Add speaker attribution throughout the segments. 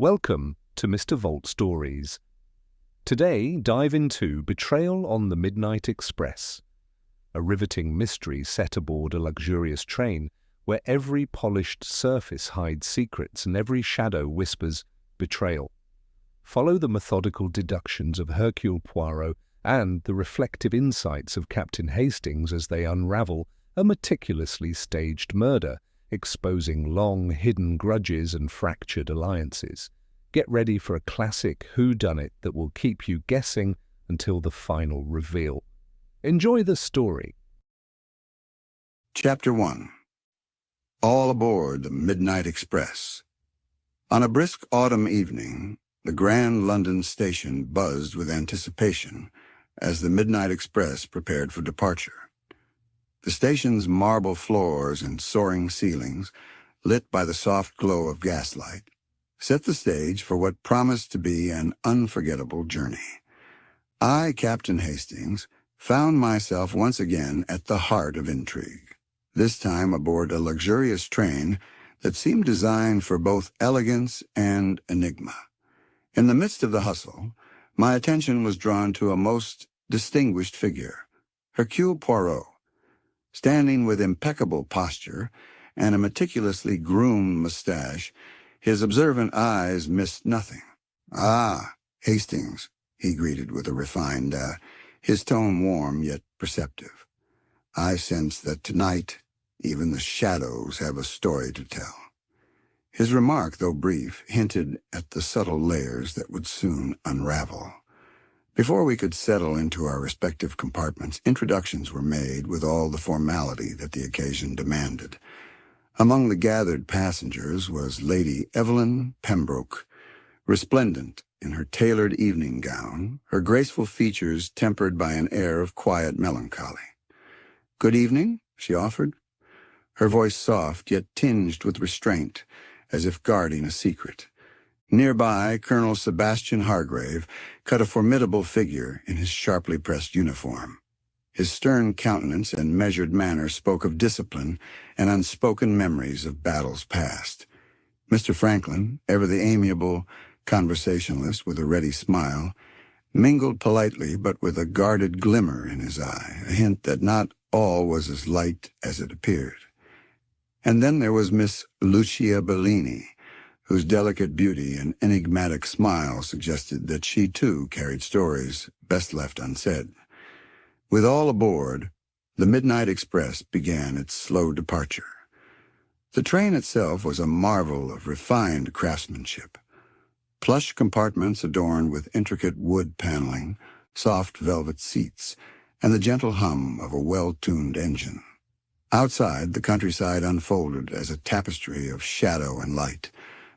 Speaker 1: Welcome to Mr. Vault Stories. Today, dive into Betrayal on the Midnight Express, a riveting mystery set aboard a luxurious train where every polished surface hides secrets and every shadow whispers betrayal. Follow the methodical deductions of Hercule Poirot and the reflective insights of Captain Hastings as they unravel a meticulously staged murder, exposing long hidden grudges and fractured alliances. Get ready for a classic whodunit that will keep you guessing until the final reveal. Enjoy the story.
Speaker 2: Chapter 1. All aboard the Midnight Express. On a brisk autumn evening, the Grand London station buzzed with anticipation as the Midnight Express prepared for departure. The station's marble floors and soaring ceilings, lit by the soft glow of gaslight, set the stage for what promised to be an unforgettable journey. I, Captain Hastings, found myself once again at the heart of intrigue, this time aboard a luxurious train that seemed designed for both elegance and enigma. In the midst of the hustle, my attention was drawn to a most distinguished figure, Hercule Poirot. Standing with impeccable posture and a meticulously groomed mustache, his observant eyes missed nothing. "Ah, Hastings," he greeted with a refined, his tone warm yet perceptive. "I sense that tonight even the shadows have a story to tell." His remark, though brief, hinted at the subtle layers that would soon unravel. Before we could settle into our respective compartments, introductions were made with all the formality that the occasion demanded. Among the gathered passengers was Lady Evelyn Pembroke, resplendent in her tailored evening gown, her graceful features tempered by an air of quiet melancholy. "Good evening," she offered, her voice soft yet tinged with restraint, as if guarding a secret. Nearby, Colonel Sebastian Hargrave cut a formidable figure in his sharply pressed uniform. His stern countenance and measured manner spoke of discipline and unspoken memories of battles past. Mr. Franklin, ever the amiable conversationalist with a ready smile, mingled politely but with a guarded glimmer in his eye, a hint that not all was as light as it appeared. And then there was Miss Lucia Bellini, whose delicate beauty and enigmatic smile suggested that she too carried stories best left unsaid. With all aboard, the Midnight Express began its slow departure. The train itself was a marvel of refined craftsmanship. Plush compartments adorned with intricate wood paneling, soft velvet seats, and the gentle hum of a well-tuned engine. Outside, the countryside unfolded as a tapestry of shadow and light,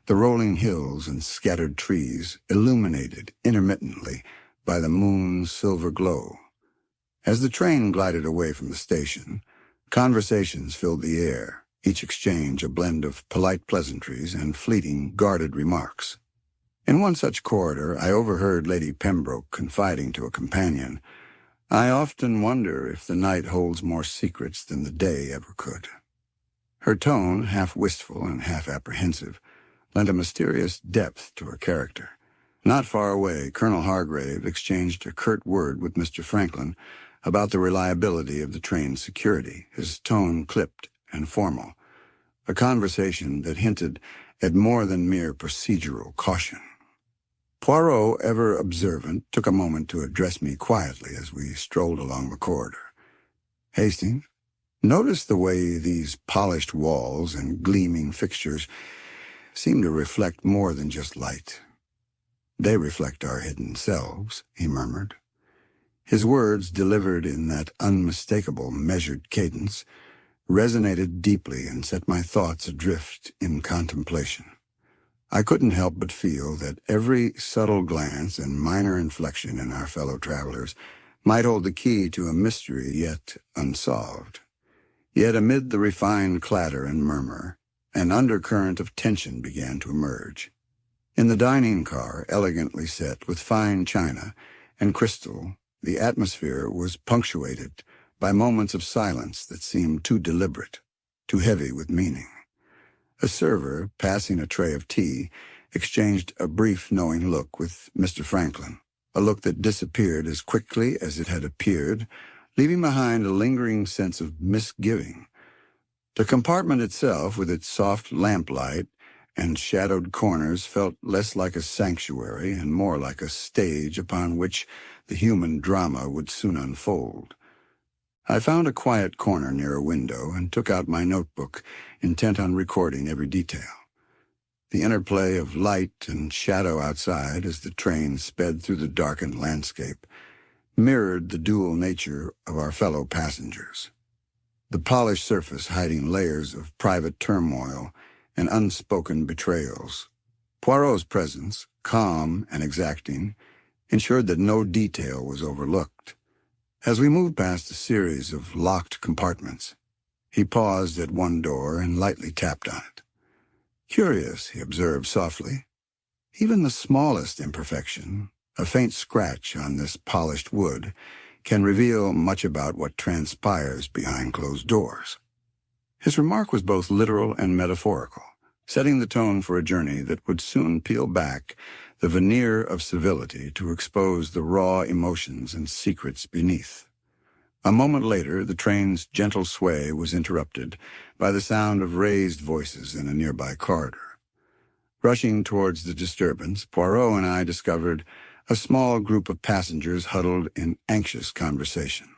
Speaker 2: the rolling hills and scattered trees illuminated intermittently by the moon's silver glow. As the train glided away from the station, conversations filled the air, each exchange a blend of polite pleasantries and fleeting, guarded remarks. In one such corridor, I overheard Lady Pembroke confiding to a companion, "I often wonder if the night holds more secrets than the day ever could." Her tone, half wistful and half apprehensive, lent a mysterious depth to her character. Not far away, Colonel Hargrave exchanged a curt word with Mr. Franklin about the reliability of the train's security, his tone clipped and formal, a conversation that hinted at more than mere procedural caution. Poirot, ever observant, took a moment to address me quietly as we strolled along the corridor. "Hastings, notice the way these polished walls and gleaming fixtures seem to reflect more than just light. They reflect our hidden selves," he murmured. His words, delivered in that unmistakable, measured cadence, resonated deeply and set my thoughts adrift in contemplation. I couldn't help but feel that every subtle glance and minor inflection in our fellow travelers might hold the key to a mystery yet unsolved. Yet amid the refined clatter and murmur, an undercurrent of tension began to emerge. In the dining car, elegantly set with fine china and crystal, the atmosphere was punctuated by moments of silence that seemed too deliberate, too heavy with meaning. A server, passing a tray of tea, exchanged a brief knowing look with Mr. Franklin, a look that disappeared as quickly as it had appeared, leaving behind a lingering sense of misgiving. The compartment itself, with its soft lamplight and shadowed corners, felt less like a sanctuary and more like a stage upon which the human drama would soon unfold. I found a quiet corner near a window and took out my notebook, intent on recording every detail. The interplay of light and shadow outside as the train sped through the darkened landscape mirrored the dual nature of our fellow passengers. The polished surface hiding layers of private turmoil and unspoken betrayals. Poirot's presence, calm and exacting, ensured that no detail was overlooked. As we moved past a series of locked compartments, he paused at one door and lightly tapped on it. "Curious," he observed softly. "Even the smallest imperfection, a faint scratch on this polished wood, can reveal much about what transpires behind closed doors." His remark was both literal and metaphorical, setting the tone for a journey that would soon peel back the veneer of civility to expose the raw emotions and secrets beneath. A moment later, the train's gentle sway was interrupted by the sound of raised voices in a nearby corridor. Rushing towards the disturbance, Poirot and I discovered a small group of passengers huddled in anxious conversation.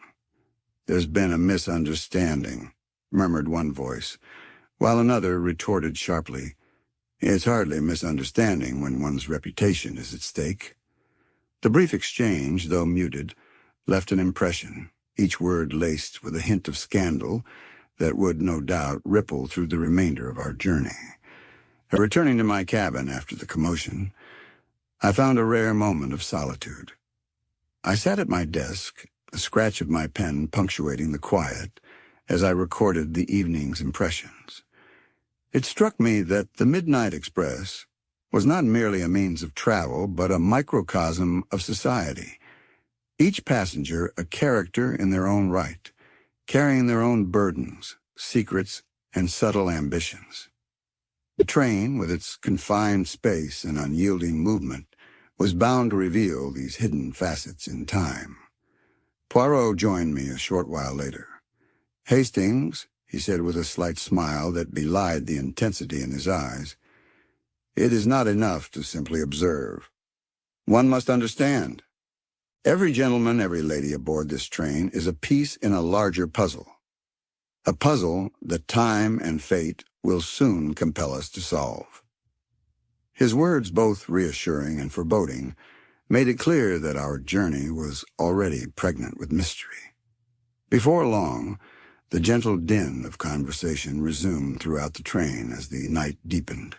Speaker 2: "There's been a misunderstanding," murmured one voice, while another retorted sharply, "It's hardly a misunderstanding when one's reputation is at stake." The brief exchange, though muted, left an impression, each word laced with a hint of scandal that would, no doubt, ripple through the remainder of our journey. Returning to my cabin after the commotion, I found a rare moment of solitude. I sat at my desk, a scratch of my pen punctuating the quiet, as I recorded the evening's impressions. It struck me that the Midnight Express was not merely a means of travel, but a microcosm of society. Each passenger a character in their own right, carrying their own burdens, secrets, and subtle ambitions. The train, with its confined space and unyielding movement, was bound to reveal these hidden facets in time. Poirot joined me a short while later. "Hastings," he said with a slight smile that belied the intensity in his eyes, "it is not enough to simply observe. One must understand. Every gentleman, every lady aboard this train is a piece in a larger puzzle. A puzzle that time and fate will soon compel us to solve." His words, both reassuring and foreboding, made it clear that our journey was already pregnant with mystery. Before long, the gentle din of conversation resumed throughout the train as the night deepened.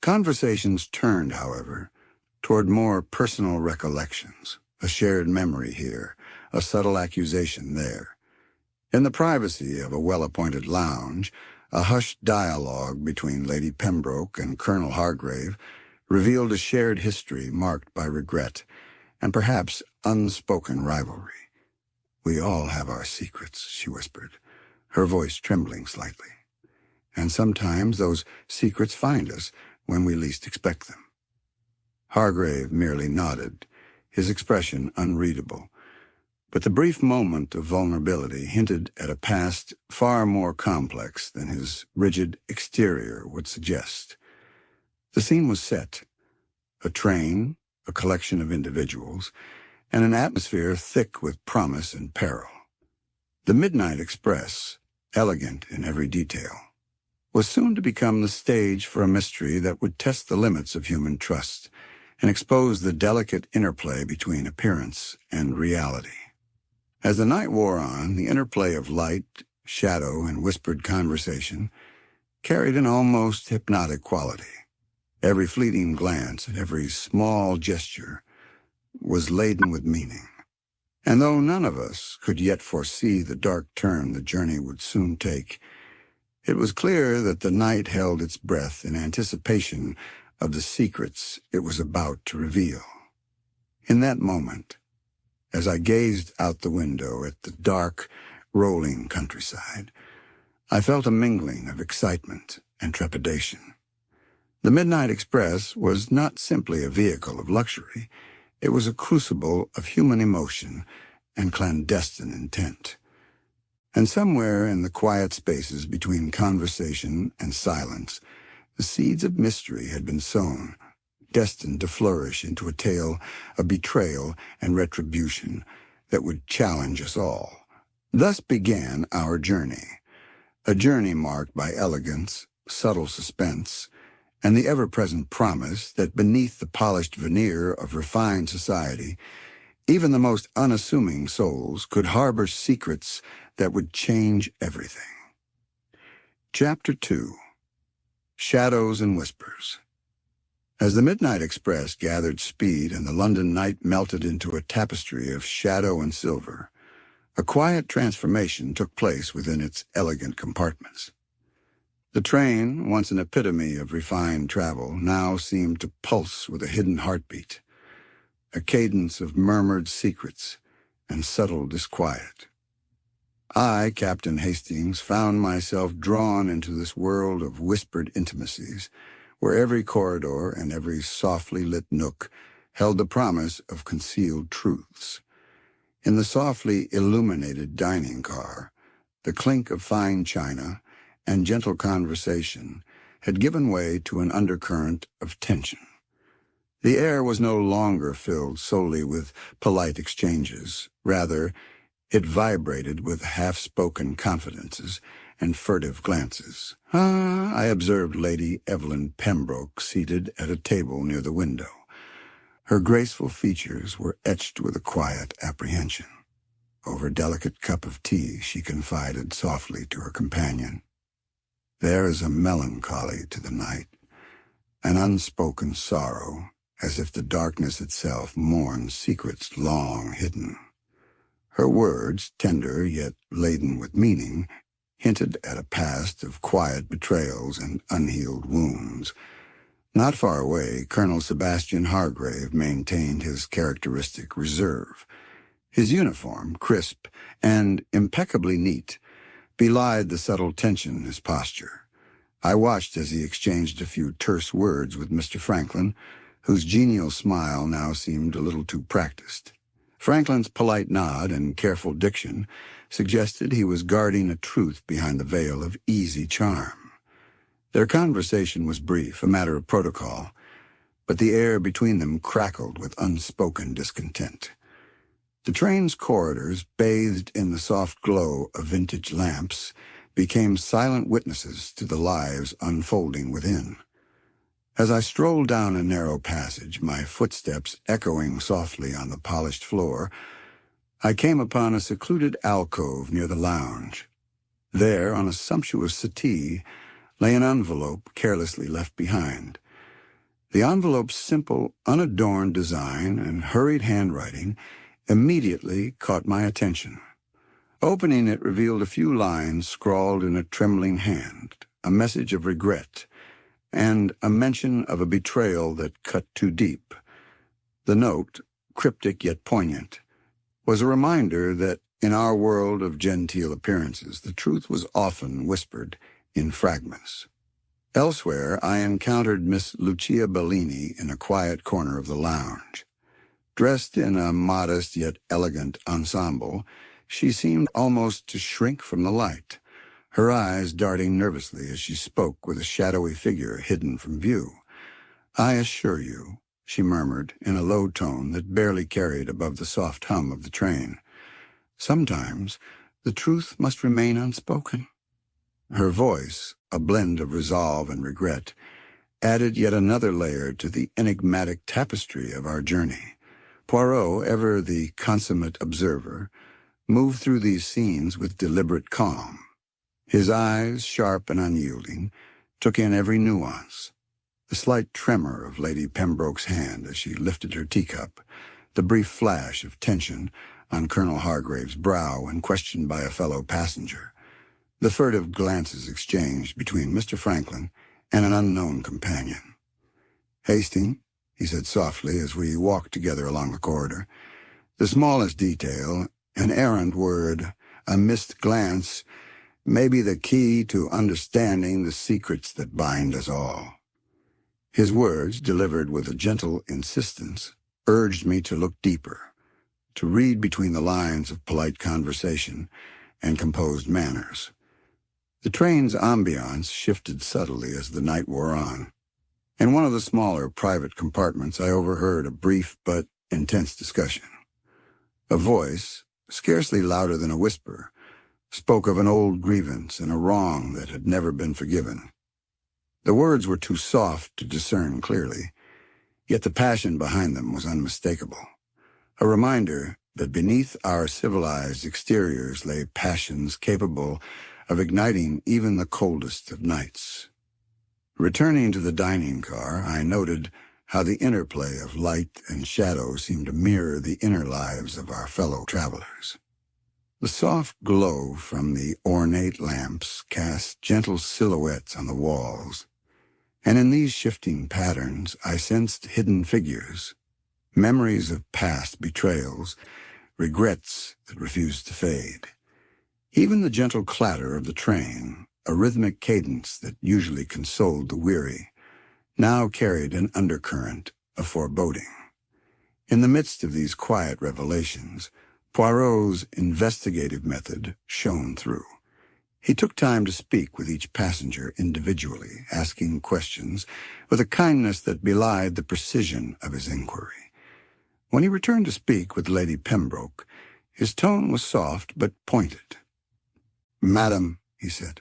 Speaker 2: Conversations turned, however, toward more personal recollections, a shared memory here, a subtle accusation there. In the privacy of a well-appointed lounge, a hushed dialogue between Lady Pembroke and Colonel Hargrave revealed a shared history marked by regret and perhaps unspoken rivalry. "We all have our secrets," she whispered, her voice trembling slightly. "And sometimes those secrets find us when we least expect them." Hargrave merely nodded, his expression unreadable. But the brief moment of vulnerability hinted at a past far more complex than his rigid exterior would suggest. The scene was set: a train, a collection of individuals, and an atmosphere thick with promise and peril. The Midnight Express, elegant in every detail, was soon to become the stage for a mystery that would test the limits of human trust and expose the delicate interplay between appearance and reality. As the night wore on, the interplay of light, shadow, and whispered conversation carried an almost hypnotic quality. Every fleeting glance and every small gesture was laden with meaning. And though none of us could yet foresee the dark turn the journey would soon take, it was clear that the night held its breath in anticipation of the secrets it was about to reveal. In that moment, as I gazed out the window at the dark, rolling countryside, I felt a mingling of excitement and trepidation. The Midnight Express was not simply a vehicle of luxury. It was a crucible of human emotion and clandestine intent. And somewhere in the quiet spaces between conversation and silence, the seeds of mystery had been sown, destined to flourish into a tale of betrayal and retribution that would challenge us all. Thus began our journey, a journey marked by elegance, subtle suspense, and the ever-present promise that beneath the polished veneer of refined society, even the most unassuming souls could harbor secrets that would change everything. Chapter 2. Shadows and Whispers. As the Midnight Express gathered speed and the London night melted into a tapestry of shadow and silver, a quiet transformation took place within its elegant compartments. The train, once an epitome of refined travel, now seemed to pulse with a hidden heartbeat, a cadence of murmured secrets and subtle disquiet. I, Captain Hastings, found myself drawn into this world of whispered intimacies, where every corridor and every softly lit nook held the promise of concealed truths. In the softly illuminated dining car, the clink of fine china and gentle conversation had given way to an undercurrent of tension. The air was no longer filled solely with polite exchanges. Rather, it vibrated with half-spoken confidences and furtive glances. I observed Lady Evelyn Pembroke seated at a table near the window. Her graceful features were etched with a quiet apprehension. Over a delicate cup of tea, she confided softly to her companion, "There is a melancholy to the night, an unspoken sorrow, as if the darkness itself mourns secrets long hidden." Her words, tender yet laden with meaning, hinted at a past of quiet betrayals and unhealed wounds. Not far away, Colonel Sebastian Hargrave maintained his characteristic reserve. His uniform, crisp and impeccably neat, belied the subtle tension in his posture. I watched as he exchanged a few terse words with Mr. Franklin, whose genial smile now seemed a little too practiced. Franklin's polite nod and careful diction suggested he was guarding a truth behind the veil of easy charm. Their conversation was brief, a matter of protocol, but the air between them crackled with unspoken discontent. The train's corridors, bathed in the soft glow of vintage lamps, became silent witnesses to the lives unfolding within. As I strolled down a narrow passage, my footsteps echoing softly on the polished floor, I came upon a secluded alcove near the lounge. There, on a sumptuous settee, lay an envelope carelessly left behind. The envelope's simple, unadorned design and hurried handwriting immediately caught my attention. Opening it revealed a few lines scrawled in a trembling hand, a message of regret, and a mention of a betrayal that cut too deep. The note, cryptic yet poignant, was a reminder that in our world of genteel appearances, the truth was often whispered in fragments. Elsewhere, I encountered Miss Lucia Bellini in a quiet corner of the lounge. Dressed in a modest yet elegant ensemble, she seemed almost to shrink from the light, her eyes darting nervously as she spoke with a shadowy figure hidden from view. "I assure you," she murmured in a low tone that barely carried above the soft hum of the train, "sometimes the truth must remain unspoken." Her voice, a blend of resolve and regret, added yet another layer to the enigmatic tapestry of our journey. Poirot, ever the consummate observer, moved through these scenes with deliberate calm. His eyes, sharp and unyielding, took in every nuance. The slight tremor of Lady Pembroke's hand as she lifted her teacup, the brief flash of tension on Colonel Hargrave's brow when questioned by a fellow passenger, the furtive glances exchanged between Mr. Franklin and an unknown companion. "Hastings," he said softly as we walked together along the corridor, "the smallest detail, an errant word, a missed glance, may be the key to understanding the secrets that bind us all." His words, delivered with a gentle insistence, urged me to look deeper, to read between the lines of polite conversation and composed manners. The train's ambiance shifted subtly as the night wore on. In one of the smaller private compartments, I overheard a brief but intense discussion. A voice, scarcely louder than a whisper, spoke of an old grievance and a wrong that had never been forgiven. The words were too soft to discern clearly, yet the passion behind them was unmistakable. A reminder that beneath our civilized exteriors lay passions capable of igniting even the coldest of nights. Returning to the dining car, I noted how the interplay of light and shadow seemed to mirror the inner lives of our fellow travelers. The soft glow from the ornate lamps cast gentle silhouettes on the walls, and in these shifting patterns I sensed hidden figures, memories of past betrayals, regrets that refused to fade. Even the gentle clatter of the train, a rhythmic cadence that usually consoled the weary, now carried an undercurrent of foreboding. In the midst of these quiet revelations, Poirot's investigative method shone through. He took time to speak with each passenger individually, asking questions with a kindness that belied the precision of his inquiry. When he returned to speak with Lady Pembroke, his tone was soft but pointed. "Madam," he said,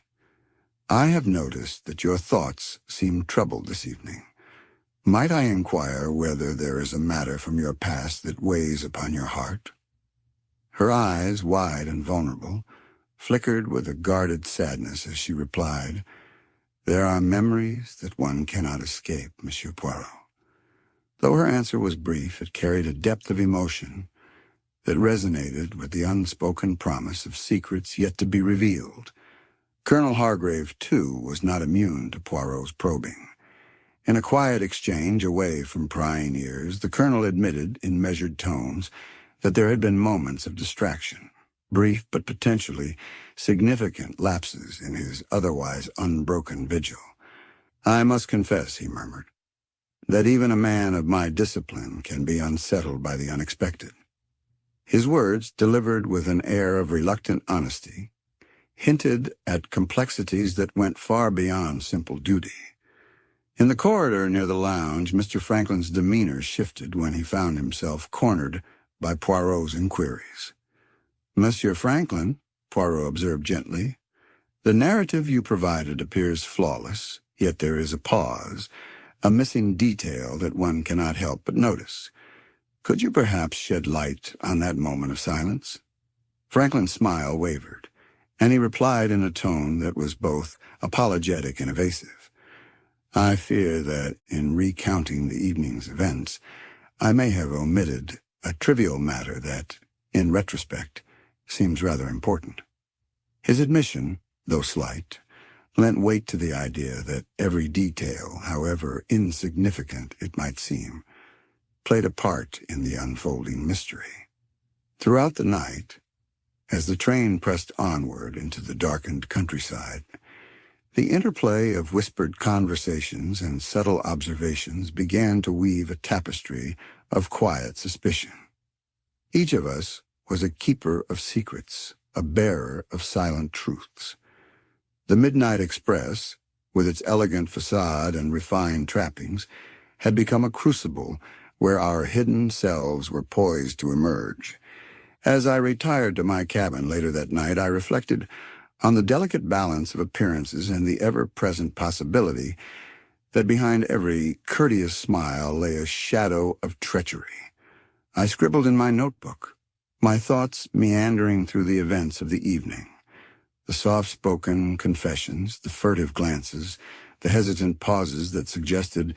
Speaker 2: "I have noticed that your thoughts seem troubled this evening. Might I inquire whether there is a matter from your past that weighs upon your heart?" Her eyes, wide and vulnerable, flickered with a guarded sadness as she replied, "There are memories that one cannot escape, Monsieur Poirot." Though her answer was brief, it carried a depth of emotion that resonated with the unspoken promise of secrets yet to be revealed. Colonel Hargrave, too, was not immune to Poirot's probing. In a quiet exchange away from prying ears, the colonel admitted in measured tones that there had been moments of distraction, brief but potentially significant lapses in his otherwise unbroken vigil. "I must confess," he murmured, "that even a man of my discipline can be unsettled by the unexpected." His words, delivered with an air of reluctant honesty, hinted at complexities that went far beyond simple duty. In the corridor near the lounge, Mr. Franklin's demeanor shifted when he found himself cornered by Poirot's inquiries. "Monsieur Franklin," Poirot observed gently, "the narrative you provided appears flawless, yet there is a pause, a missing detail that one cannot help but notice. Could you perhaps shed light on that moment of silence?" Franklin's smile wavered, and he replied in a tone that was both apologetic and evasive. "I fear that in recounting the evening's events, I may have omitted a trivial matter that, in retrospect, seems rather important." His admission, though slight, lent weight to the idea that every detail, however insignificant it might seem, played a part in the unfolding mystery. Throughout the night, as the train pressed onward into the darkened countryside, the interplay of whispered conversations and subtle observations began to weave a tapestry of quiet suspicion. Each of us was a keeper of secrets, a bearer of silent truths. The Midnight Express, with its elegant facade and refined trappings, had become a crucible where our hidden selves were poised to emerge. As I retired to my cabin later that night, I reflected on the delicate balance of appearances and the ever-present possibility that behind every courteous smile lay a shadow of treachery. I scribbled in my notebook, my thoughts meandering through the events of the evening, the soft-spoken confessions, the furtive glances, the hesitant pauses that suggested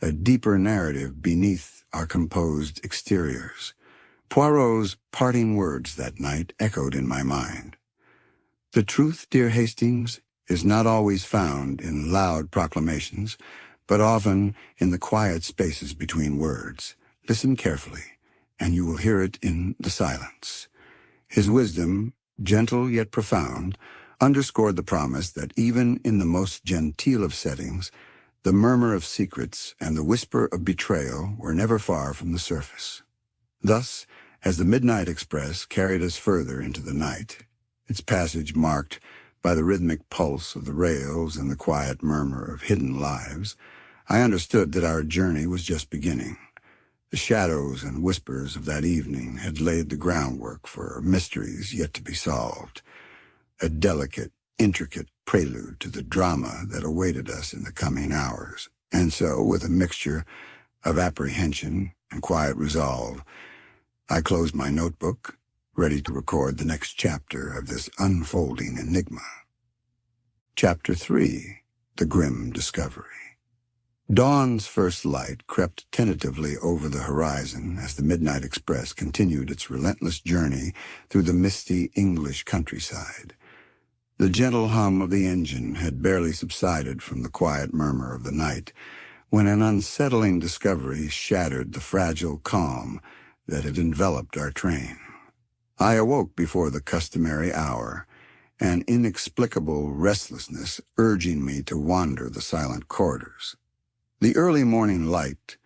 Speaker 2: a deeper narrative beneath our composed exteriors. Poirot's parting words that night echoed in my mind. "The truth, dear Hastings, is not always found in loud proclamations, but often in the quiet spaces between words. Listen carefully, and you will hear it in the silence." His wisdom, gentle yet profound, underscored the promise that even in the most genteel of settings, The murmur of secrets and the whisper of betrayal were never far from the surface. Thus, as the Midnight Express carried us further into the night, its passage marked by the rhythmic pulse of the rails and the quiet murmur of hidden lives, I understood that our journey was just beginning. The shadows and whispers of that evening had laid the groundwork for mysteries yet to be solved, a delicate, intricate prelude to the drama that awaited us in the coming hours. And so, with a mixture of apprehension and quiet resolve, I closed my notebook, ready to record the next chapter of this unfolding enigma. Chapter 3. The Grim Discovery. Dawn's first light crept tentatively over the horizon as the Midnight Express continued its relentless journey through the misty English countryside. The gentle hum of the engine had barely subsided from the quiet murmur of the night when an unsettling discovery shattered the fragile calm that had enveloped our train. I awoke before the customary hour, an inexplicable restlessness urging me to wander the silent corridors. The early morning light,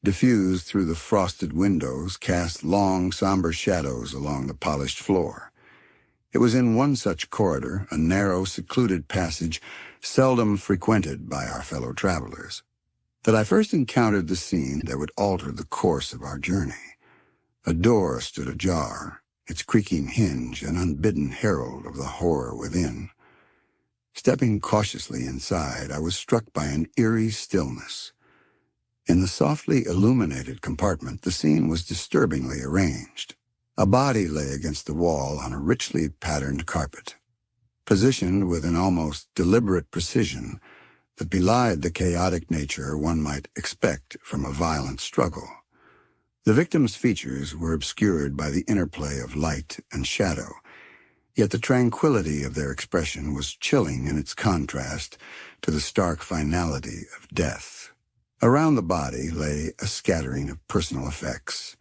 Speaker 2: diffused through the frosted windows, cast long, somber shadows along the polished floor. It was in one such corridor, a narrow, secluded passage seldom frequented by our fellow travelers, that I first encountered the scene that would alter the course of our journey. A door stood ajar, its creaking hinge an unbidden herald of the horror within. Stepping cautiously inside, I was struck by an eerie stillness. In the softly illuminated compartment, the scene was disturbingly arranged. A body lay against the wall on a richly patterned carpet, positioned with an almost deliberate precision that belied the chaotic nature one might expect from a violent struggle. The victim's features were obscured by the interplay of light and shadow, yet the tranquility of their expression was chilling in its contrast to the stark finality of death. Around the body lay a scattering of personal effects,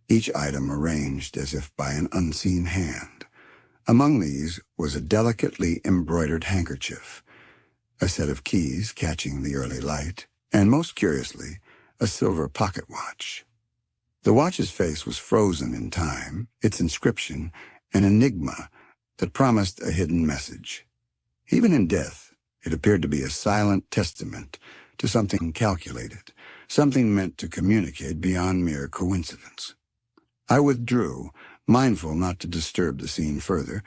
Speaker 2: each item arranged as if by an unseen hand. Among these was a delicately embroidered handkerchief, a set of keys catching the early light, and most curiously, a silver pocket watch. The watch's face was frozen in time, its inscription an enigma that promised a hidden message. Even in death, it appeared to be a silent testament to something calculated, something meant to communicate beyond mere coincidence. I withdrew, mindful not to disturb the scene further,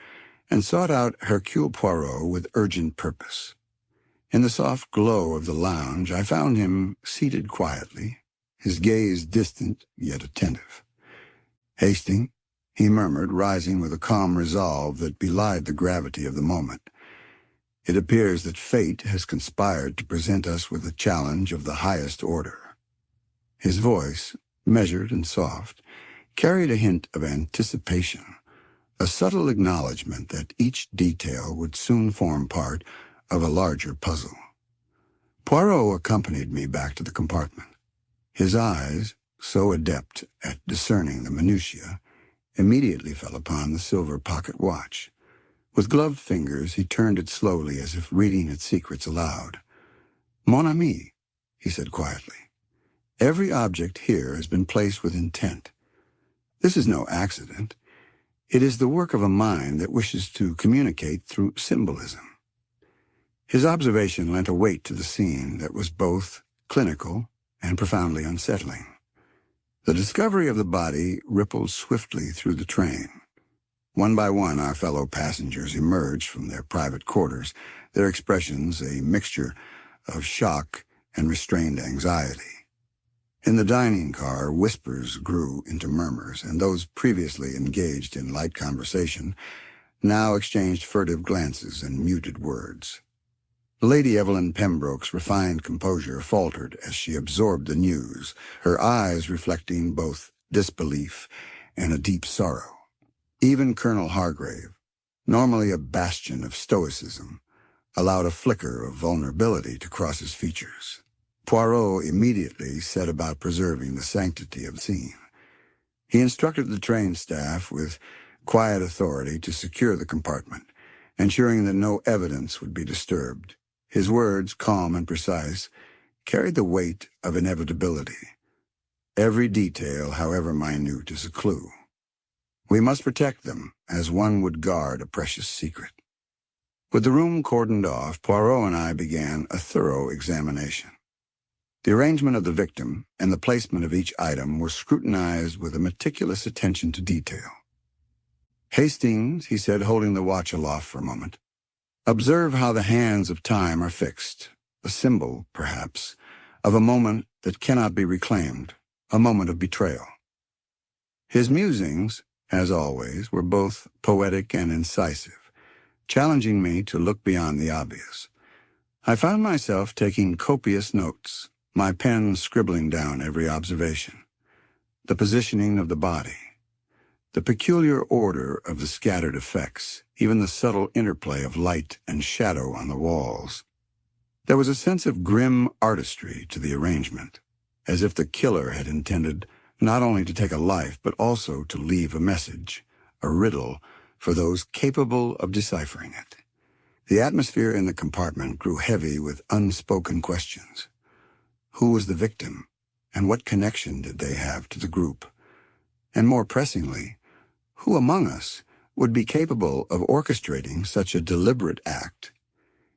Speaker 2: and sought out Hercule Poirot with urgent purpose. In the soft glow of the lounge, I found him seated quietly, his gaze distant yet attentive. "Hastings," he murmured, rising with a calm resolve that belied the gravity of the moment. "It appears that fate has conspired to present us with a challenge of the highest order." His voice, measured and soft, carried a hint of anticipation, a subtle acknowledgment that each detail would soon form part of a larger puzzle. Poirot accompanied me back to the compartment. His eyes, so adept at discerning the minutiae, immediately fell upon the silver pocket watch. With gloved fingers, he turned it slowly as if reading its secrets aloud. "Mon ami," he said quietly, "every object here has been placed with intent. This is no accident. It is the work of a mind that wishes to communicate through symbolism." His observation lent a weight to the scene that was both clinical and profoundly unsettling. The discovery of the body rippled swiftly through the train. One by one, our fellow passengers emerged from their private quarters, their expressions a mixture of shock and restrained anxiety. In the dining car, whispers grew into murmurs, and those previously engaged in light conversation now exchanged furtive glances and muted words. Lady Evelyn Pembroke's refined composure faltered as she absorbed the news, her eyes reflecting both disbelief and a deep sorrow. Even Colonel Hargrave, normally a bastion of stoicism, allowed a flicker of vulnerability to cross his features. Poirot immediately set about preserving the sanctity of the scene. He instructed the train staff with quiet authority to secure the compartment, ensuring that no evidence would be disturbed. His words, calm and precise, carried the weight of inevitability. Every detail, however minute, is a clue. We must protect them as one would guard a precious secret. With the room cordoned off, Poirot and I began a thorough examination. The arrangement of the victim and the placement of each item were scrutinized with a meticulous attention to detail. "Hastings," he said, holding the watch aloft for a moment, "observe how the hands of time are fixed, a symbol, perhaps, of a moment that cannot be reclaimed, a moment of betrayal." His musings, as always, were both poetic and incisive, challenging me to look beyond the obvious. I found myself taking copious notes, my pen scribbling down every observation. The positioning of the body, the peculiar order of the scattered effects, even the subtle interplay of light and shadow on the walls. There was a sense of grim artistry to the arrangement, as if the killer had intended not only to take a life, but also to leave a message, a riddle for those capable of deciphering it. The atmosphere in the compartment grew heavy with unspoken questions. Who was the victim, and what connection did they have to the group? And more pressingly, who among us would be capable of orchestrating such a deliberate act?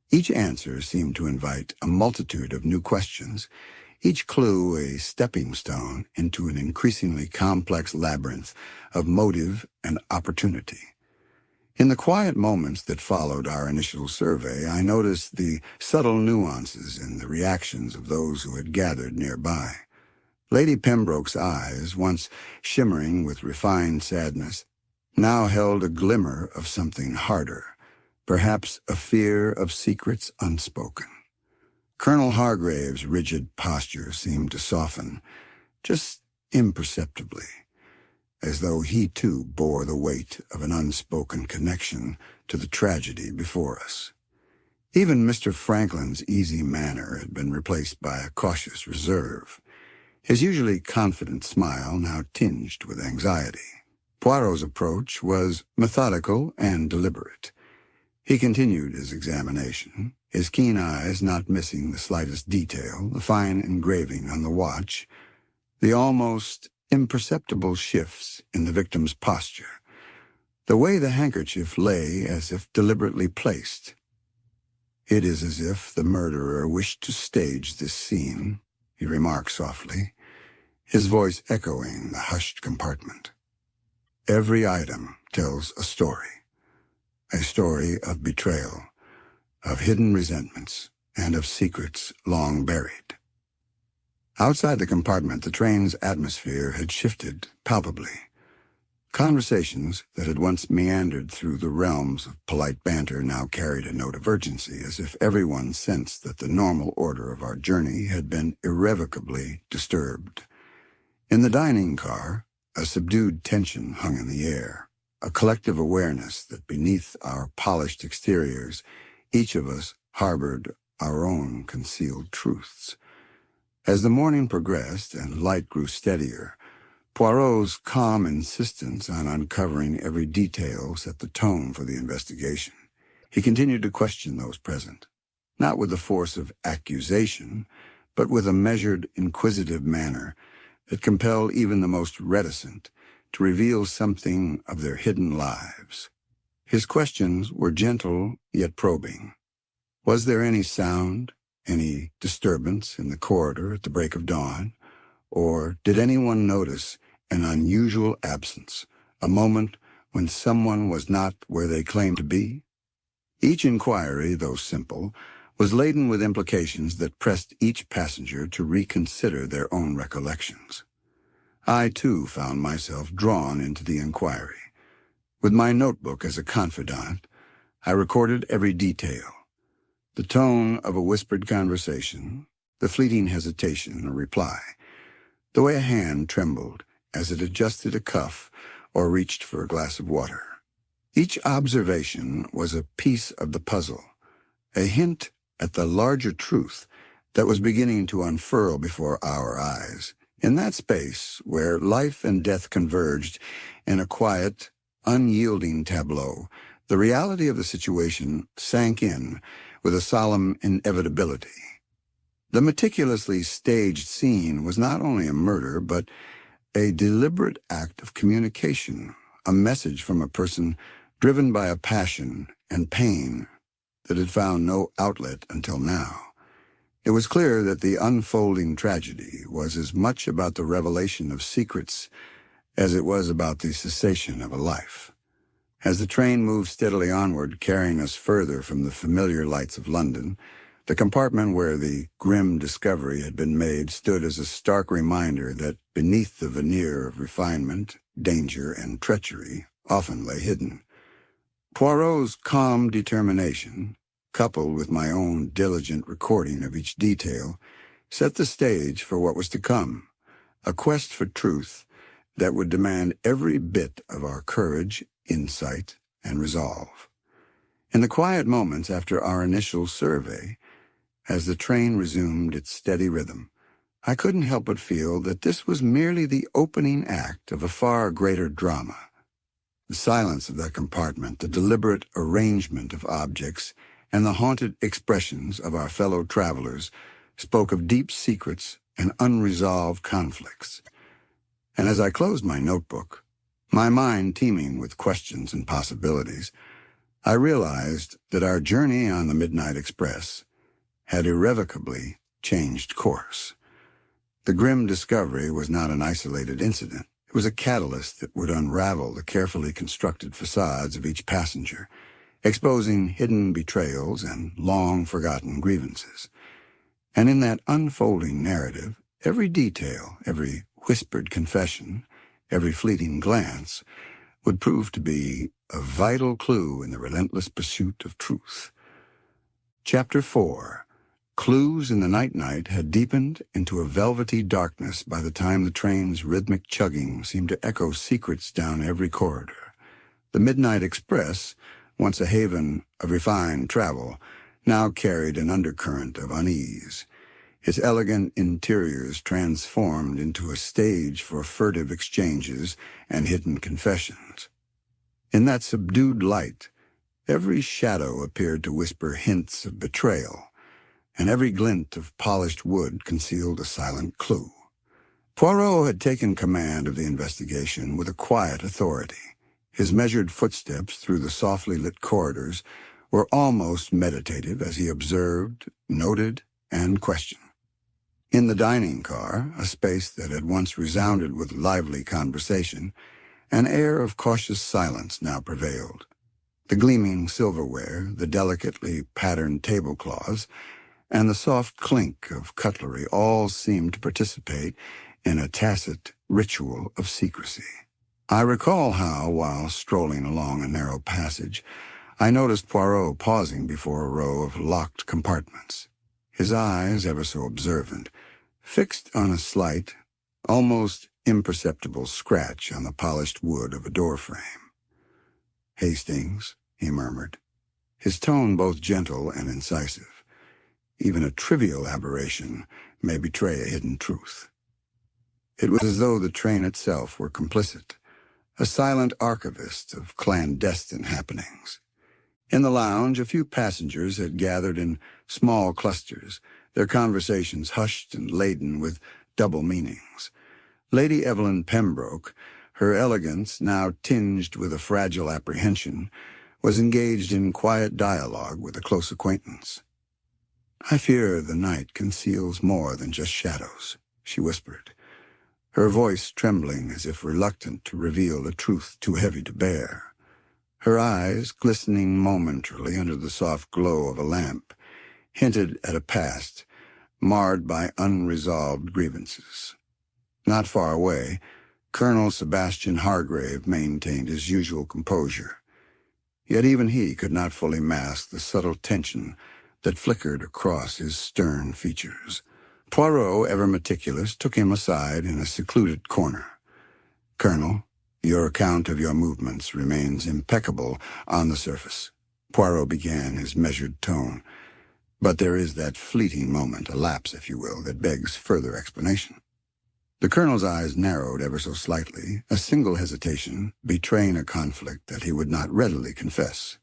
Speaker 2: Each answer seemed to invite a multitude of new questions, each clue a stepping stone into an increasingly complex labyrinth of motive and opportunity. In the quiet moments that followed our initial survey, I noticed the subtle nuances in the reactions of those who had gathered nearby. Lady Pembroke's eyes, once shimmering with refined sadness, now held a glimmer of something harder, perhaps a fear of secrets unspoken. Colonel Hargrave's rigid posture seemed to soften, just imperceptibly, as though he too bore the weight of an unspoken connection to the tragedy before us. Even Mr. Franklin's easy manner had been replaced by a cautious reserve, his usually confident smile now tinged with anxiety. Poirot's approach was methodical and deliberate. He continued his examination, his keen eyes not missing the slightest detail, the fine engraving on the watch, the almost imperceptible shifts in the victim's posture, the way the handkerchief lay as if deliberately placed. "It is as if the murderer wished to stage this scene," he remarked softly, his voice echoing the hushed compartment. "Every item tells a story of betrayal, of hidden resentments, and of secrets long buried." Outside the compartment, the train's atmosphere had shifted palpably. Conversations that had once meandered through the realms of polite banter now carried a note of urgency, as if everyone sensed that the normal order of our journey had been irrevocably disturbed. In the dining car, a subdued tension hung in the air, a collective awareness that beneath our polished exteriors, each of us harbored our own concealed truths. As the morning progressed and light grew steadier, Poirot's calm insistence on uncovering every detail set the tone for the investigation. He continued to question those present, not with the force of accusation, but with a measured, inquisitive manner that compelled even the most reticent to reveal something of their hidden lives. His questions were gentle yet probing. Was there any sound, any disturbance in the corridor at the break of dawn? Or did anyone notice an unusual absence, a moment when someone was not where they claimed to be? Each inquiry, though simple, was laden with implications that pressed each passenger to reconsider their own recollections. I, too, found myself drawn into the inquiry. With my notebook as a confidant, I recorded every detail. The tone of a whispered conversation, the fleeting hesitation in a reply, the way a hand trembled as it adjusted a cuff or reached for a glass of water. Each observation was a piece of the puzzle, a hint at the larger truth that was beginning to unfurl before our eyes. In that space where life and death converged in a quiet, unyielding tableau, the reality of the situation sank in with a solemn inevitability. The meticulously staged scene was not only a murder, but a deliberate act of communication, a message from a person driven by a passion and pain that had found no outlet until now. It was clear that the unfolding tragedy was as much about the revelation of secrets as it was about the cessation of a life. As the train moved steadily onward, carrying us further from the familiar lights of London, the compartment where the grim discovery had been made stood as a stark reminder that beneath the veneer of refinement, danger, and treachery often lay hidden. Poirot's calm determination, coupled with my own diligent recording of each detail, set the stage for what was to come, a quest for truth that would demand every bit of our courage, insight, and resolve. In the quiet moments after our initial survey, as the train resumed its steady rhythm, I couldn't help but feel that this was merely the opening act of a far greater drama. The silence of that compartment, the deliberate arrangement of objects, and the haunted expressions of our fellow travelers spoke of deep secrets and unresolved conflicts. And as I closed my notebook, my mind teeming with questions and possibilities, I realized that our journey on the Midnight Express had irrevocably changed course. The grim discovery was not an isolated incident. It was a catalyst that would unravel the carefully constructed facades of each passenger, exposing hidden betrayals and long-forgotten grievances. And in that unfolding narrative, every detail, every whispered confession, every fleeting glance would prove to be a vital clue in the relentless pursuit of truth. Chapter 4. Clues in the night-night had deepened into a velvety darkness by the time the train's rhythmic chugging seemed to echo secrets down every corridor. The Midnight Express, once a haven of refined travel, now carried an undercurrent of unease, its elegant interiors transformed into a stage for furtive exchanges and hidden confessions. In that subdued light, every shadow appeared to whisper hints of betrayal, and every glint of polished wood concealed a silent clue. Poirot had taken command of the investigation with a quiet authority. His measured footsteps through the softly lit corridors were almost meditative as he observed, noted, and questioned. In the dining car, a space that had once resounded with lively conversation, an air of cautious silence now prevailed. The gleaming silverware, the delicately patterned tablecloths, and the soft clink of cutlery all seemed to participate in a tacit ritual of secrecy. I recall how, while strolling along a narrow passage, I noticed Poirot pausing before a row of locked compartments, his eyes, ever so observant, fixed on a slight, almost imperceptible scratch on the polished wood of a doorframe. "Hastings," he murmured, his tone both gentle and incisive. "Even a trivial aberration may betray a hidden truth." It was as though the train itself were complicit, a silent archivist of clandestine happenings. In the lounge, a few passengers had gathered in small clusters, their conversations hushed and laden with double meanings. Lady Evelyn Pembroke, her elegance now tinged with a fragile apprehension, was engaged in quiet dialogue with a close acquaintance. "I fear the night conceals more than just shadows," she whispered, her voice trembling as if reluctant to reveal a truth too heavy to bear. Her eyes, glistening momentarily under the soft glow of a lamp, hinted at a past marred by unresolved grievances. Not far away, Colonel Sebastian Hargrave maintained his usual composure. Yet even he could not fully mask the subtle tension that flickered across his stern features. Poirot, ever meticulous, took him aside in a secluded corner. "Colonel, your account of your movements remains impeccable on the surface," Poirot began, his measured tone. "But there is that fleeting moment, a lapse, if you will, that begs further explanation." The colonel's eyes narrowed ever so slightly, a single hesitation betraying a conflict that he would not readily confess.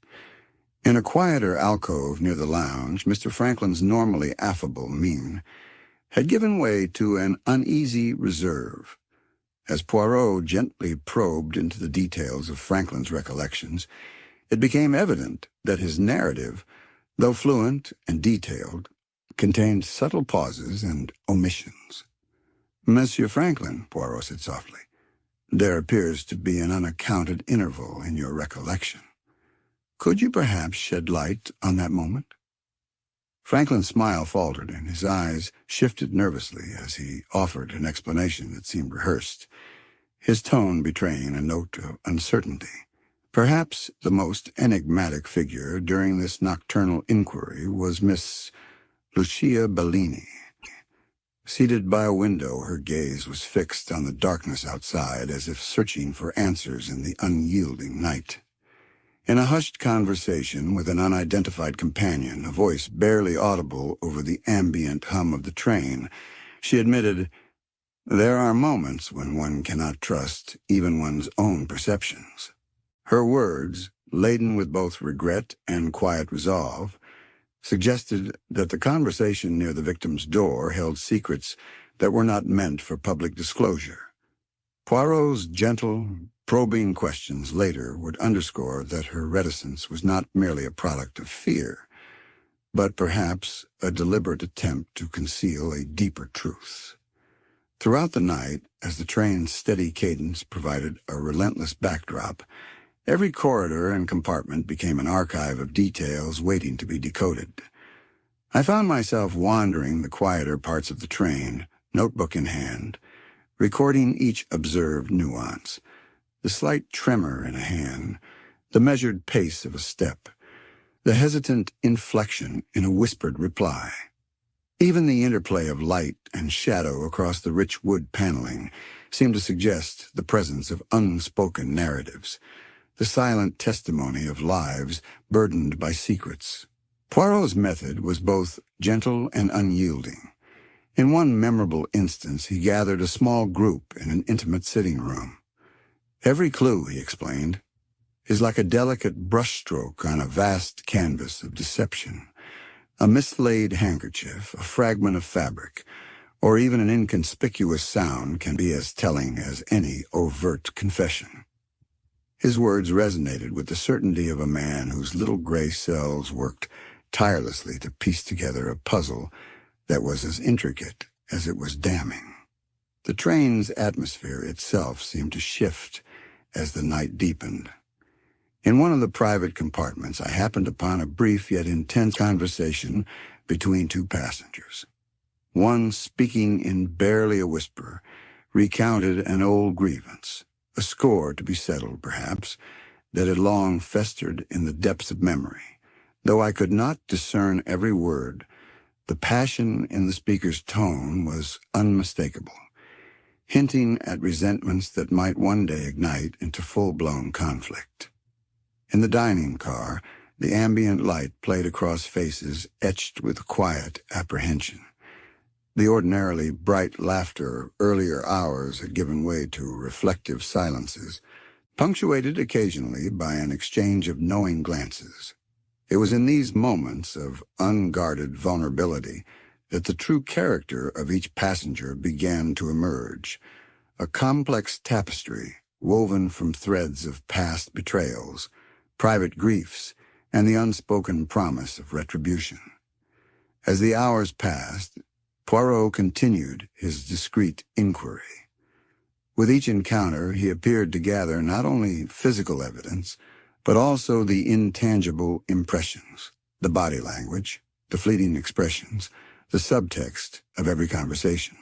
Speaker 2: In a quieter alcove near the lounge, Mr. Franklin's normally affable mien had given way to an uneasy reserve. As Poirot gently probed into the details of Franklin's recollections, it became evident that his narrative, though fluent and detailed, contained subtle pauses and omissions. "Monsieur Franklin," Poirot said softly, "there appears to be an unaccounted interval in your recollection. Could you perhaps shed light on that moment?" Franklin's smile faltered, and his eyes shifted nervously as he offered an explanation that seemed rehearsed, his tone betraying a note of uncertainty. Perhaps the most enigmatic figure during this nocturnal inquiry was Miss Lucia Bellini. Seated by a window, her gaze was fixed on the darkness outside as if searching for answers in the unyielding night. In a hushed conversation with an unidentified companion, a voice barely audible over the ambient hum of the train, she admitted, "There are moments when one cannot trust even one's own perceptions." Her words, laden with both regret and quiet resolve, suggested that the conversation near the victim's door held secrets that were not meant for public disclosure. Poirot's gentle, probing questions later would underscore that her reticence was not merely a product of fear, but perhaps a deliberate attempt to conceal a deeper truth. Throughout the night, as the train's steady cadence provided a relentless backdrop, every corridor and compartment became an archive of details waiting to be decoded. I found myself wandering the quieter parts of the train, notebook in hand, recording each observed nuance, the slight tremor in a hand, the measured pace of a step, the hesitant inflection in a whispered reply. Even the interplay of light and shadow across the rich wood paneling seemed to suggest the presence of unspoken narratives, the silent testimony of lives burdened by secrets. Poirot's method was both gentle and unyielding. In one memorable instance, he gathered a small group in an intimate sitting room. "Every clue," he explained, "is like a delicate brushstroke on a vast canvas of deception. A mislaid handkerchief, a fragment of fabric, or even an inconspicuous sound can be as telling as any overt confession." His words resonated with the certainty of a man whose little gray cells worked tirelessly to piece together a puzzle that was as intricate as it was damning. The train's atmosphere itself seemed to shift as the night deepened. In one of the private compartments, I happened upon a brief yet intense conversation between two passengers. One, speaking in barely a whisper, recounted an old grievance, a score to be settled, perhaps, that had long festered in the depths of memory. Though I could not discern every word, the passion in the speaker's tone was unmistakable, hinting at resentments that might one day ignite into full-blown conflict. In the dining car, the ambient light played across faces etched with quiet apprehension. The ordinarily bright laughter of earlier hours had given way to reflective silences, punctuated occasionally by an exchange of knowing glances. It was in these moments of unguarded vulnerability that the true character of each passenger began to emerge, a complex tapestry woven from threads of past betrayals, private griefs, and the unspoken promise of retribution. As the hours passed, Poirot continued his discreet inquiry. With each encounter, he appeared to gather not only physical evidence, but also the intangible impressions, the body language, the fleeting expressions, the subtext of every conversation.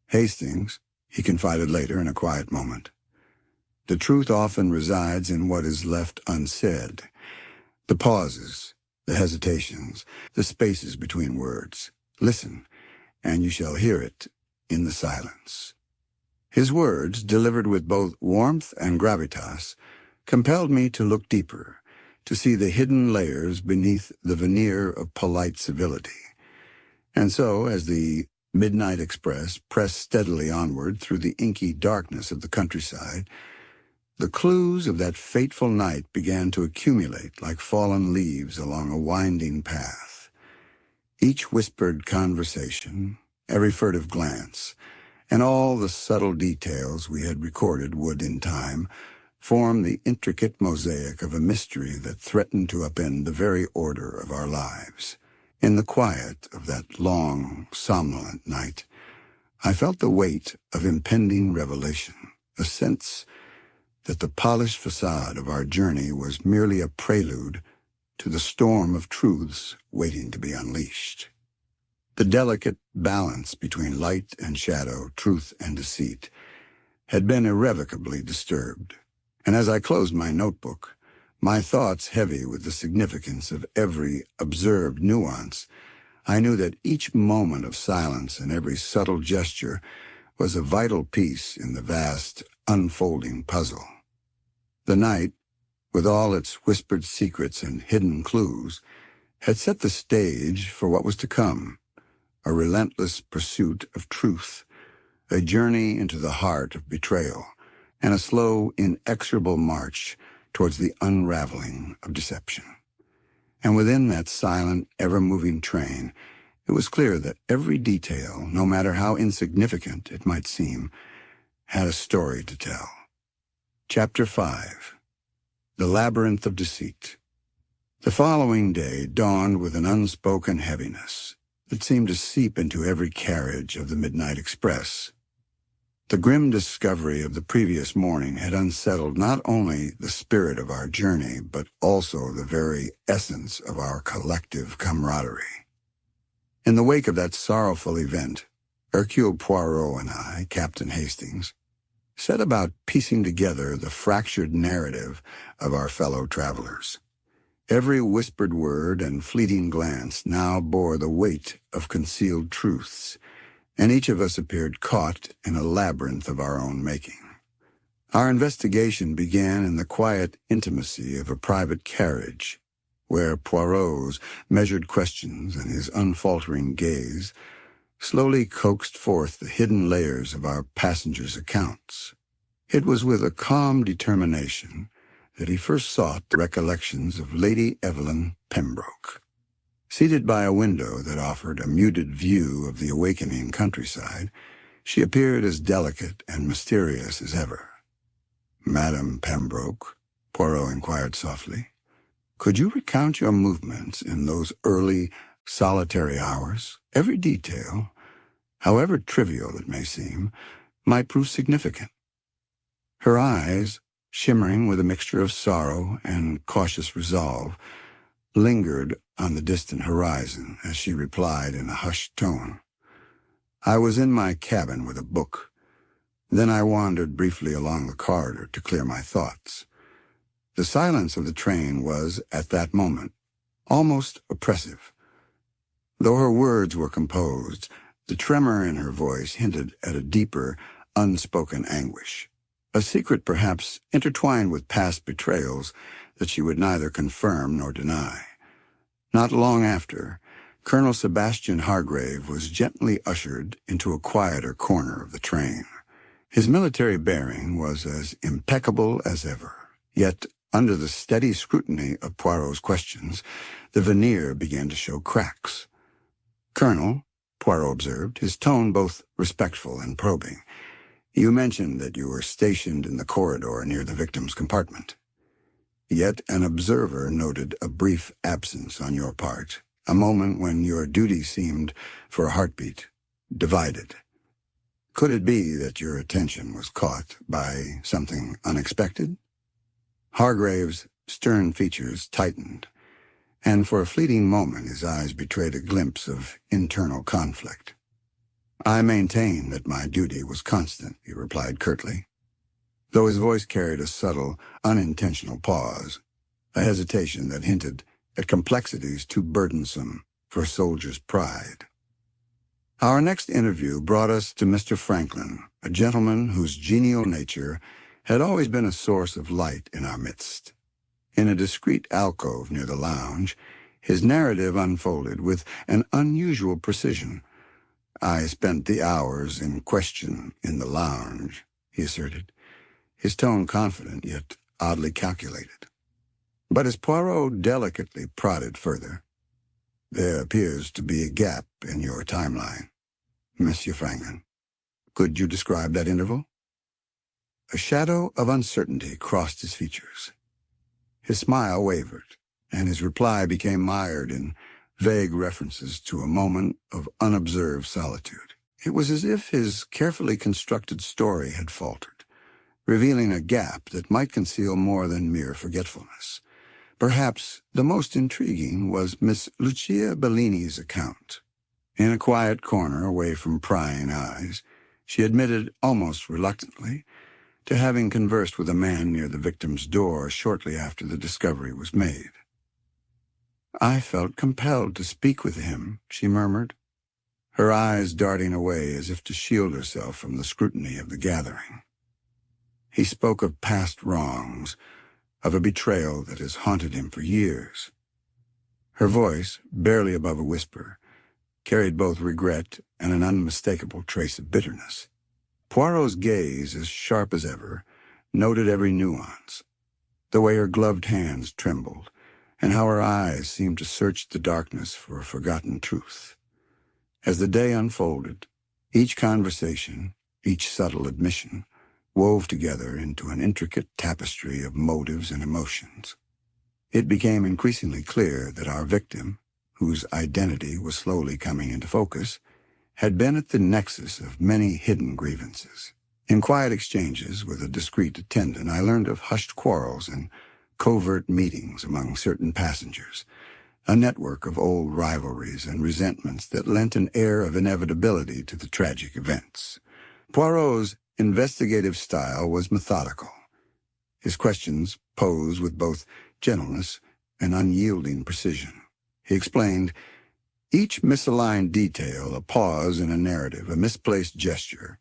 Speaker 2: "Hastings," he confided later in a quiet moment, "the truth often resides in what is left unsaid, the pauses, the hesitations, the spaces between words. Listen, and you shall hear it in the silence." His words, delivered with both warmth and gravitas, compelled me to look deeper, to see the hidden layers beneath the veneer of polite civility. And so, as the midnight express pressed steadily onward through the inky darkness of the countryside, The clues of that fateful night began to accumulate like fallen leaves along a winding path. Each whispered conversation, every furtive glance, and all the subtle details we had recorded would, in time, form the intricate mosaic of a mystery that threatened to upend the very order of our lives. In the quiet of that long, somnolent night, I felt the weight of impending revelation, a sense that the polished facade of our journey was merely a prelude to the storm of truths waiting to be unleashed. The delicate balance between light and shadow, truth and deceit, had been irrevocably disturbed, and as I closed my notebook, my thoughts heavy with the significance of every observed nuance, I knew that each moment of silence and every subtle gesture was a vital piece in the vast, unfolding puzzle. The night, with all its whispered secrets and hidden clues, had set the stage for what was to come, a relentless pursuit of truth, a journey into the heart of betrayal, and a slow, inexorable march towards the unraveling of deception. And within that silent, ever-moving train, it was clear that every detail, no matter how insignificant it might seem, had a story to tell. Chapter 5. The Labyrinth of Deceit. The following day dawned with an unspoken heaviness that seemed to seep into every carriage of the Midnight Express. The grim discovery of the previous morning had unsettled not only the spirit of our journey, but also the very essence of our collective camaraderie. In the wake of that sorrowful event, Hercule Poirot and I, Captain Hastings, set about piecing together the fractured narrative of our fellow travelers. Every whispered word and fleeting glance now bore the weight of concealed truths, and each of us appeared caught in a labyrinth of our own making. Our investigation began in the quiet intimacy of a private carriage, where Poirot's measured questions and his unfaltering gaze slowly coaxed forth the hidden layers of our passengers' accounts. It was with a calm determination that he first sought the recollections of Lady Evelyn Pembroke. Seated by a window that offered a muted view of the awakening countryside, she appeared as delicate and mysterious as ever. "Madame Pembroke," Poirot inquired softly, "could you recount your movements in those early, solitary hours? Every detail, however trivial it may seem, might prove significant." Her eyes, shimmering with a mixture of sorrow and cautious resolve, lingered on the distant horizon as she replied in a hushed tone. "I was in my cabin with a book. Then I wandered briefly along the corridor to clear my thoughts. The silence of the train was, at that moment, almost oppressive. Though her words were composed, the tremor in her voice hinted at a deeper, unspoken anguish, a secret perhaps intertwined with past betrayals that she would neither confirm nor deny. Not long after, Colonel Sebastian Hargrave was gently ushered into a quieter corner of the train. His military bearing was as impeccable as ever, yet under the steady scrutiny of Poirot's questions, the veneer began to show cracks. "Colonel," Poirot observed, his tone both respectful and probing, "you mentioned that you were stationed in the corridor near the victim's compartment. Yet an observer noted a brief absence on your part, a moment when your duty seemed, for a heartbeat, divided. Could it be that your attention was caught by something unexpected?" Hargrave's stern features tightened, and for a fleeting moment his eyes betrayed a glimpse of internal conflict. "I maintain that my duty was constant," he replied curtly, though his voice carried a subtle, unintentional pause, a hesitation that hinted at complexities too burdensome for a soldier's pride. Our next interview brought us to Mr. Franklin, a gentleman whose genial nature had always been a source of light in our midst. In a discreet alcove near the lounge, his narrative unfolded with an unusual precision. "I spent the hours in question in the lounge," he asserted, his tone confident yet oddly calculated. But as Poirot delicately prodded further, "There appears to be a gap in your timeline, Monsieur Franklin. Could you describe that interval?" A shadow of uncertainty crossed his features. His smile wavered, and his reply became mired in vague references to a moment of unobserved solitude. It was as if his carefully constructed story had faltered, revealing a gap that might conceal more than mere forgetfulness. Perhaps the most intriguing was Miss Lucia Bellini's account. In a quiet corner away from prying eyes, she admitted almost reluctantly to having conversed with a man near the victim's door shortly after the discovery was made. "I felt compelled to speak with him," she murmured, her eyes darting away as if to shield herself from the scrutiny of the gathering. "He spoke of past wrongs, of a betrayal that has haunted him for years." Her voice, barely above a whisper, carried both regret and an unmistakable trace of bitterness. Poirot's gaze, as sharp as ever, noted every nuance, the way her gloved hands trembled, and how her eyes seemed to search the darkness for a forgotten truth. As the day unfolded, each conversation, each subtle admission, wove together into an intricate tapestry of motives and emotions. It became increasingly clear that our victim, whose identity was slowly coming into focus, had been at the nexus of many hidden grievances. In quiet exchanges with a discreet attendant, I learned of hushed quarrels and covert meetings among certain passengers, a network of old rivalries and resentments that lent an air of inevitability to the tragic events. Poirot's investigative style was methodical, his questions posed with both gentleness and unyielding precision. He explained, "Each misaligned detail, a pause in a narrative, a misplaced gesture,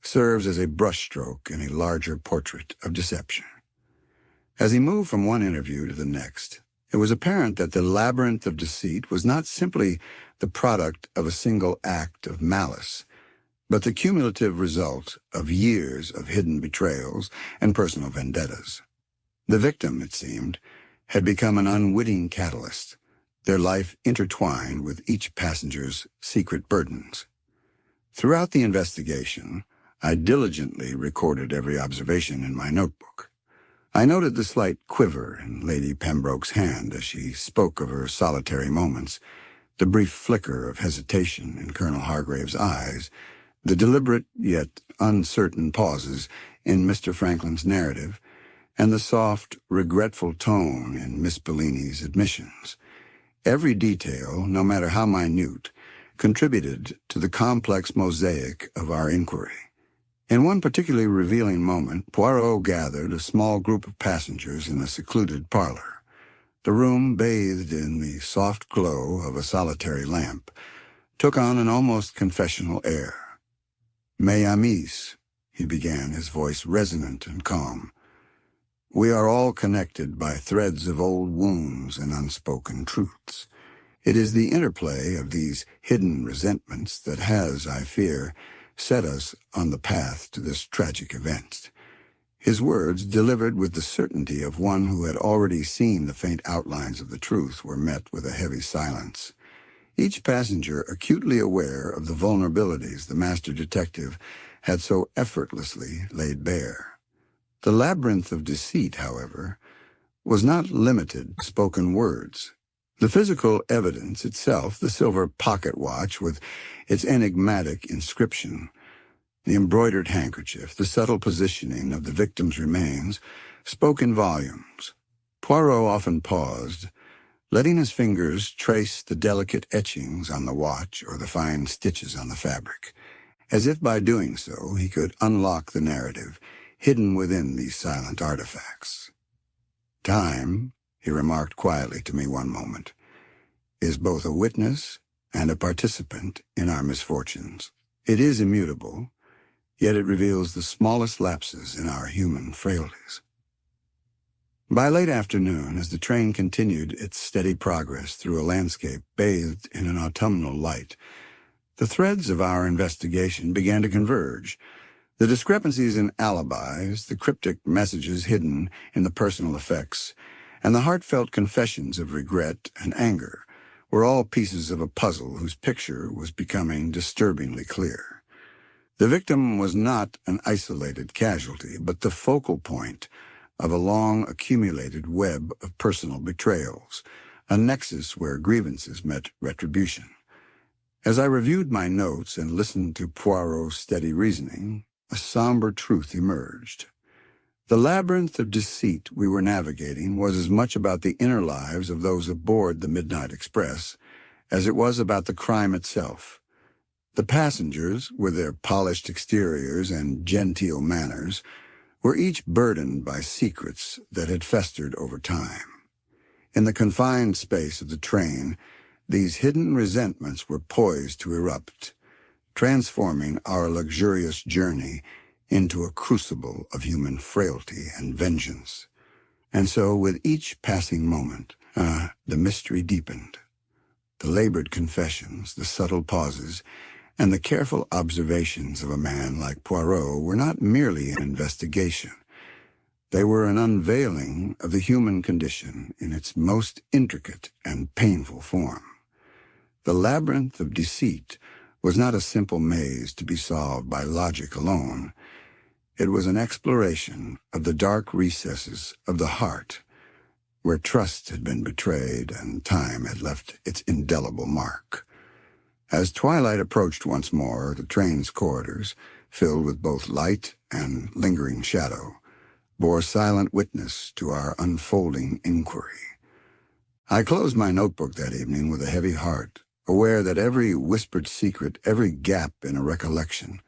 Speaker 2: serves as a brushstroke in a larger portrait of deception." As he moved from one interview to the next, it was apparent that the labyrinth of deceit was not simply the product of a single act of malice, but the cumulative result of years of hidden betrayals and personal vendettas. The victim, it seemed, had become an unwitting catalyst, their life intertwined with each passenger's secret burdens. Throughout the investigation, I diligently recorded every observation in my notebook. I noted the slight quiver in Lady Pembroke's hand as she spoke of her solitary moments, the brief flicker of hesitation in Colonel Hargrave's eyes, the deliberate yet uncertain pauses in Mr. Franklin's narrative, and the soft, regretful tone in Miss Bellini's admissions. Every detail, no matter how minute, contributed to the complex mosaic of our inquiry. In one particularly revealing moment, Poirot gathered a small group of passengers in a secluded parlor. The room, bathed in the soft glow of a solitary lamp, took on an almost confessional air. "Mes amis," he began, his voice resonant and calm, "we are all connected by threads of old wounds and unspoken truths. It is the interplay of these hidden resentments that has, I fear, set us on the path to this tragic event." His words, delivered with the certainty of one who had already seen the faint outlines of the truth, were met with a heavy silence. Each passenger acutely aware of the vulnerabilities the master detective had so effortlessly laid bare. The labyrinth of deceit, however, was not limited to spoken words. The physical evidence itself, the silver pocket watch with its enigmatic inscription, the embroidered handkerchief, the subtle positioning of the victim's remains, spoke in volumes. Poirot often paused, letting his fingers trace the delicate etchings on the watch or the fine stitches on the fabric, as if by doing so he could unlock the narrative hidden within these silent artifacts. "Time," he remarked quietly to me one moment, "is both a witness and a participant in our misfortunes. It is immutable, yet it reveals the smallest lapses in our human frailties." By late afternoon, as the train continued its steady progress through a landscape bathed in an autumnal light, the threads of our investigation began to converge. The discrepancies in alibis, the cryptic messages hidden in the personal effects, and the heartfelt confessions of regret and anger were all pieces of a puzzle whose picture was becoming disturbingly clear. The victim was not an isolated casualty, but the focal point of a long accumulated web of personal betrayals, a nexus where grievances met retribution. As I reviewed my notes and listened to Poirot's steady reasoning, a somber truth emerged. The labyrinth of deceit we were navigating was as much about the inner lives of those aboard the Midnight Express as it was about the crime itself. The passengers, with their polished exteriors and genteel manners, were each burdened by secrets that had festered over time. In the confined space of the train, these hidden resentments were poised to erupt, transforming our luxurious journey into a crucible of human frailty and vengeance. And so, with each passing moment, the mystery deepened. The labored confessions, the subtle pauses, and the careful observations of a man like Poirot were not merely an investigation. They were an unveiling of the human condition in its most intricate and painful form. The labyrinth of deceit was not a simple maze to be solved by logic alone. It was an exploration of the dark recesses of the heart, where trust had been betrayed and time had left its indelible mark. As twilight approached once more, the train's corridors, filled with both light and lingering shadow, bore silent witness to our unfolding inquiry. I closed my notebook that evening with a heavy heart, aware that every whispered secret, every gap in a recollection,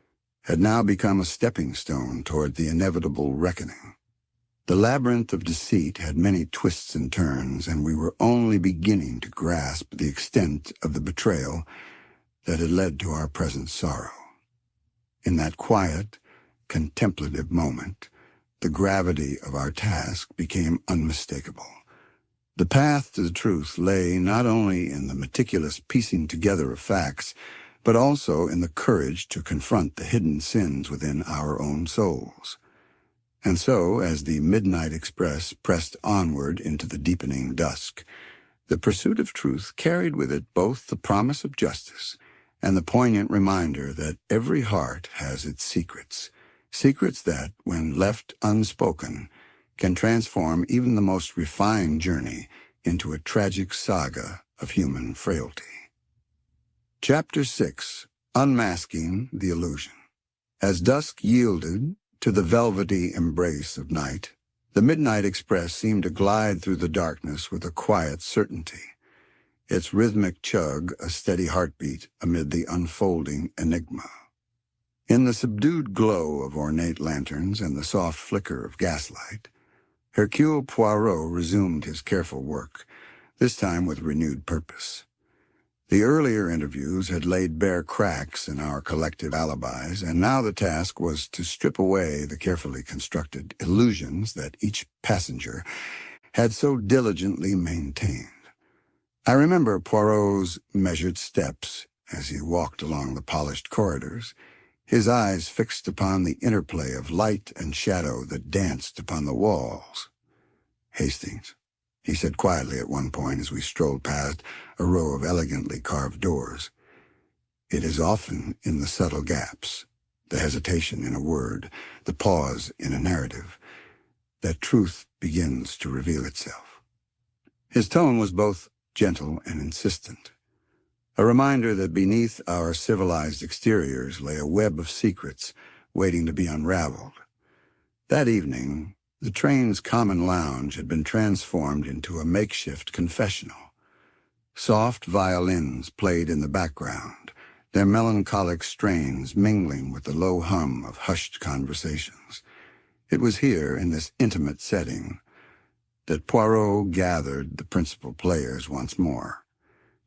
Speaker 2: had now become a stepping stone toward the inevitable reckoning. The labyrinth of deceit had many twists and turns, and we were only beginning to grasp the extent of the betrayal that had led to our present sorrow. In that quiet, contemplative moment, the gravity of our task became unmistakable. The path to the truth lay not only in the meticulous piecing together of facts, but also in the courage to confront the hidden sins within our own souls. And so, as the Midnight Express pressed onward into the deepening dusk, the pursuit of truth carried with it both the promise of justice and the poignant reminder that every heart has its secrets, secrets that, when left unspoken, can transform even the most refined journey into a tragic saga of human frailty. Chapter 6. Unmasking the Illusion. As dusk yielded to the velvety embrace of night, the Midnight Express seemed to glide through the darkness with a quiet certainty, its rhythmic chug a steady heartbeat amid the unfolding enigma. In the subdued glow of ornate lanterns and the soft flicker of gaslight, Hercule Poirot resumed his careful work, this time with renewed purpose. The earlier interviews had laid bare cracks in our collective alibis, and now the task was to strip away the carefully constructed illusions that each passenger had so diligently maintained. I remember Poirot's measured steps as he walked along the polished corridors, his eyes fixed upon the interplay of light and shadow that danced upon the walls. "Hastings," he said quietly at one point as we strolled past a row of elegantly carved doors, "it is often in the subtle gaps, the hesitation in a word, the pause in a narrative, that truth begins to reveal itself." His tone was both gentle and insistent, a reminder that beneath our civilized exteriors lay a web of secrets waiting to be unraveled. That evening, the train's common lounge had been transformed into a makeshift confessional. Soft violins played in the background, their melancholic strains mingling with the low hum of hushed conversations. It was here, in this intimate setting, that Poirot gathered the principal players once more.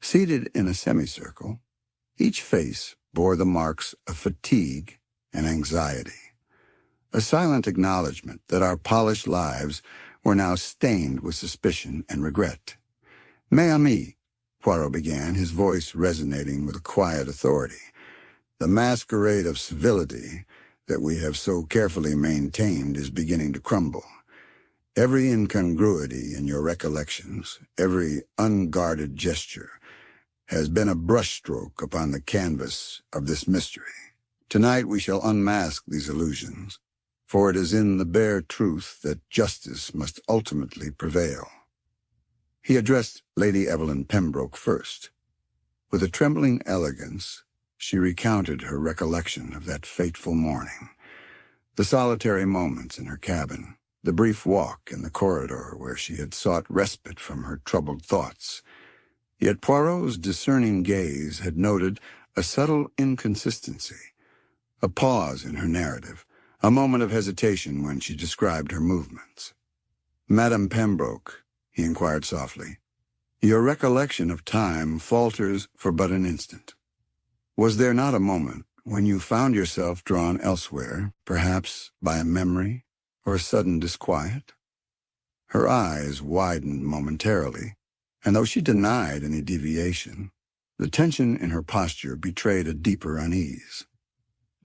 Speaker 2: Seated in a semicircle, each face bore the marks of fatigue and anxiety, a silent acknowledgement that our polished lives were now stained with suspicion and regret. "Mes amis," Poirot began, his voice resonating with a quiet authority, "the masquerade of civility that we have so carefully maintained is beginning to crumble. Every incongruity in your recollections, every unguarded gesture, has been a brushstroke upon the canvas of this mystery. Tonight we shall unmask these illusions, for it is in the bare truth that justice must ultimately prevail. He addressed Lady Evelyn Pembroke first. With a trembling elegance, she recounted her recollection of that fateful morning, the solitary moments in her cabin, the brief walk in the corridor where she had sought respite from her troubled thoughts. Yet Poirot's discerning gaze had noted a subtle inconsistency, a pause in her narrative, a moment of hesitation when she described her movements. "Madame Pembroke," he inquired softly, "your recollection of time falters for but an instant. Was there not a moment when you found yourself drawn elsewhere, perhaps by a memory or a sudden disquiet?" Her eyes widened momentarily, and though she denied any deviation, the tension in her posture betrayed a deeper unease.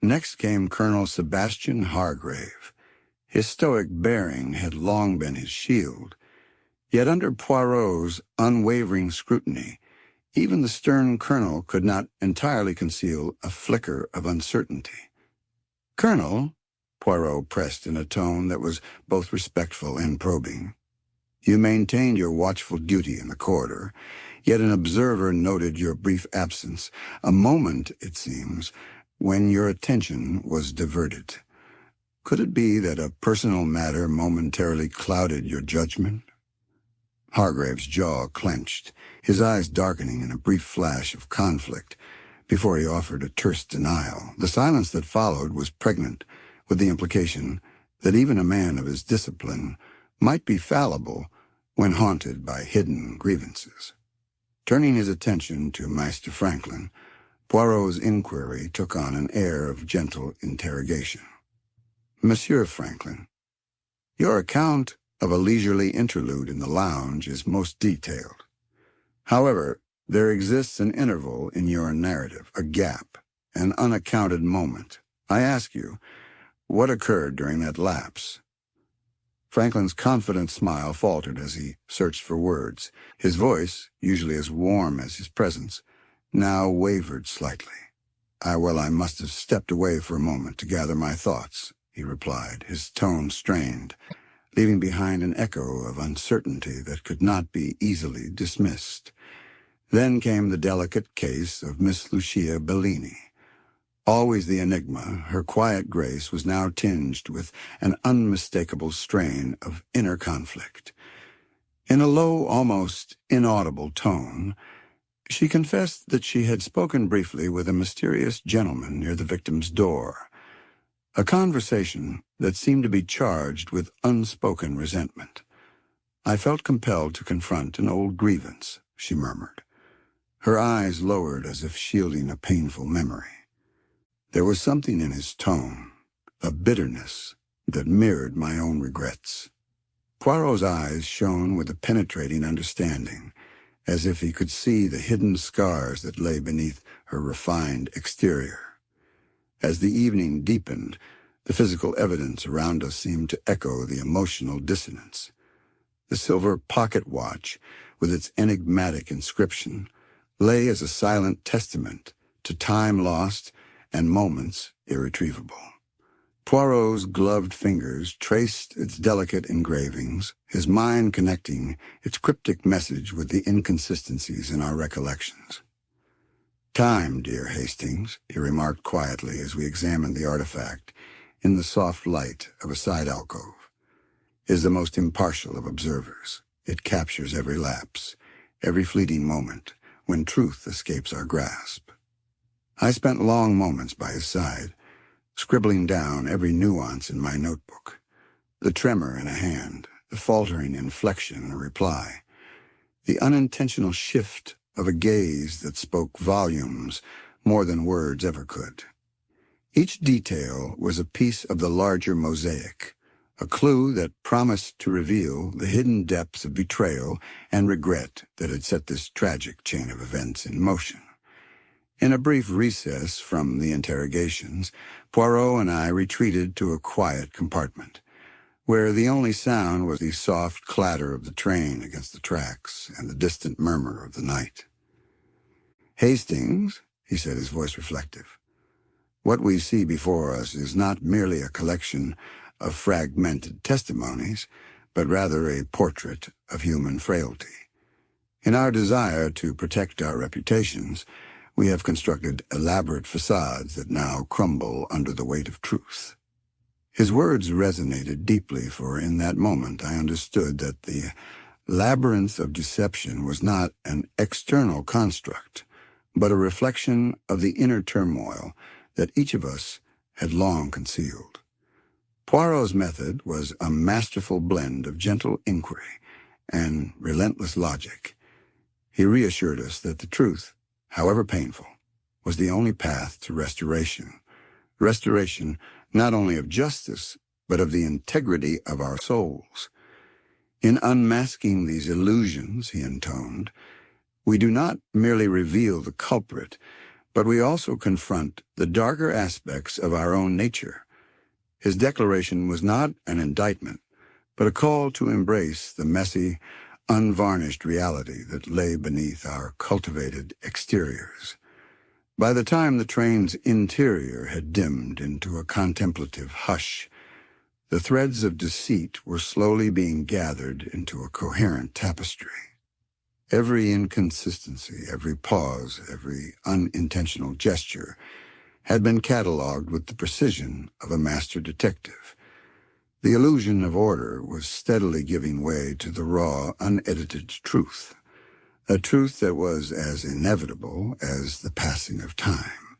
Speaker 2: Next came Colonel Sebastian Hargrave. His stoic bearing had long been his shield, yet under Poirot's unwavering scrutiny, even the stern colonel could not entirely conceal a flicker of uncertainty. "Colonel," Poirot pressed in a tone that was both respectful and probing, "you maintained your watchful duty in the corridor, yet an observer noted your brief absence, a moment, it seems, when your attention was diverted. Could it be that a personal matter momentarily clouded your judgment?" Hargrave's jaw clenched, his eyes darkening in a brief flash of conflict before he offered a terse denial. The silence that followed was pregnant with the implication that even a man of his discipline might be fallible when haunted by hidden grievances. Turning his attention to Master Franklin, Poirot's inquiry took on an air of gentle interrogation. "Monsieur Franklin, your account of a leisurely interlude in the lounge is most detailed. However, there exists an interval in your narrative, a gap, an unaccounted moment. I ask you, what occurred during that lapse?" Franklin's confident smile faltered as he searched for words. His voice, usually as warm as his presence, now wavered slightly. I must have stepped away for a moment to gather my thoughts," he replied, his tone strained, leaving behind an echo of uncertainty that could not be easily dismissed. Then came the delicate case of Miss Lucia Bellini. Always the enigma, her quiet grace was now tinged with an unmistakable strain of inner conflict. In a low, almost inaudible tone, she confessed that she had spoken briefly with a mysterious gentleman near the victim's door, a conversation that seemed to be charged with unspoken resentment. "I felt compelled to confront an old grievance," she murmured, her eyes lowered as if shielding a painful memory. There was something in his tone, a bitterness that mirrored my own regrets. Poirot's eyes shone with a penetrating understanding, as if he could see the hidden scars that lay beneath her refined exterior. As the evening deepened, the physical evidence around us seemed to echo the emotional dissonance. The silver pocket watch, with its enigmatic inscription, lay as a silent testament to time lost and moments irretrievable. Poirot's gloved fingers traced its delicate engravings, his mind connecting its cryptic message with the inconsistencies in our recollections. "Time, dear Hastings," he remarked quietly as we examined the artifact in the soft light of a side alcove, "is the most impartial of observers. It captures every lapse, every fleeting moment when truth escapes our grasp." I spent long moments by his side, scribbling down every nuance in my notebook, the tremor in a hand, the faltering inflection in a reply, the unintentional shift of a gaze that spoke volumes more than words ever could. Each detail was a piece of the larger mosaic, a clue that promised to reveal the hidden depths of betrayal and regret that had set this tragic chain of events in motion. In a brief recess from the interrogations, Poirot and I retreated to a quiet compartment, where the only sound was the soft clatter of the train against the tracks and the distant murmur of the night. "Hastings," he said, his voice reflective, "what we see before us is not merely a collection of fragmented testimonies, but rather a portrait of human frailty. In our desire to protect our reputations, we have constructed elaborate facades that now crumble under the weight of truth." His words resonated deeply, for in that moment I understood that the labyrinth of deception was not an external construct, but a reflection of the inner turmoil that each of us had long concealed. Poirot's method was a masterful blend of gentle inquiry and relentless logic. He reassured us that the truth, however painful, was the only path to restoration not only of justice, but of the integrity of our souls. In unmasking these illusions, he intoned, we do not merely reveal the culprit, but we also confront the darker aspects of our own nature. His declaration was not an indictment, but a call to embrace the messy, unvarnished reality that lay beneath our cultivated exteriors. By the time the train's interior had dimmed into a contemplative hush, the threads of deceit were slowly being gathered into a coherent tapestry. Every inconsistency, every pause, every unintentional gesture had been catalogued with the precision of a master detective. The illusion of order was steadily giving way to the raw, unedited truth, a truth that was as inevitable as the passing of time.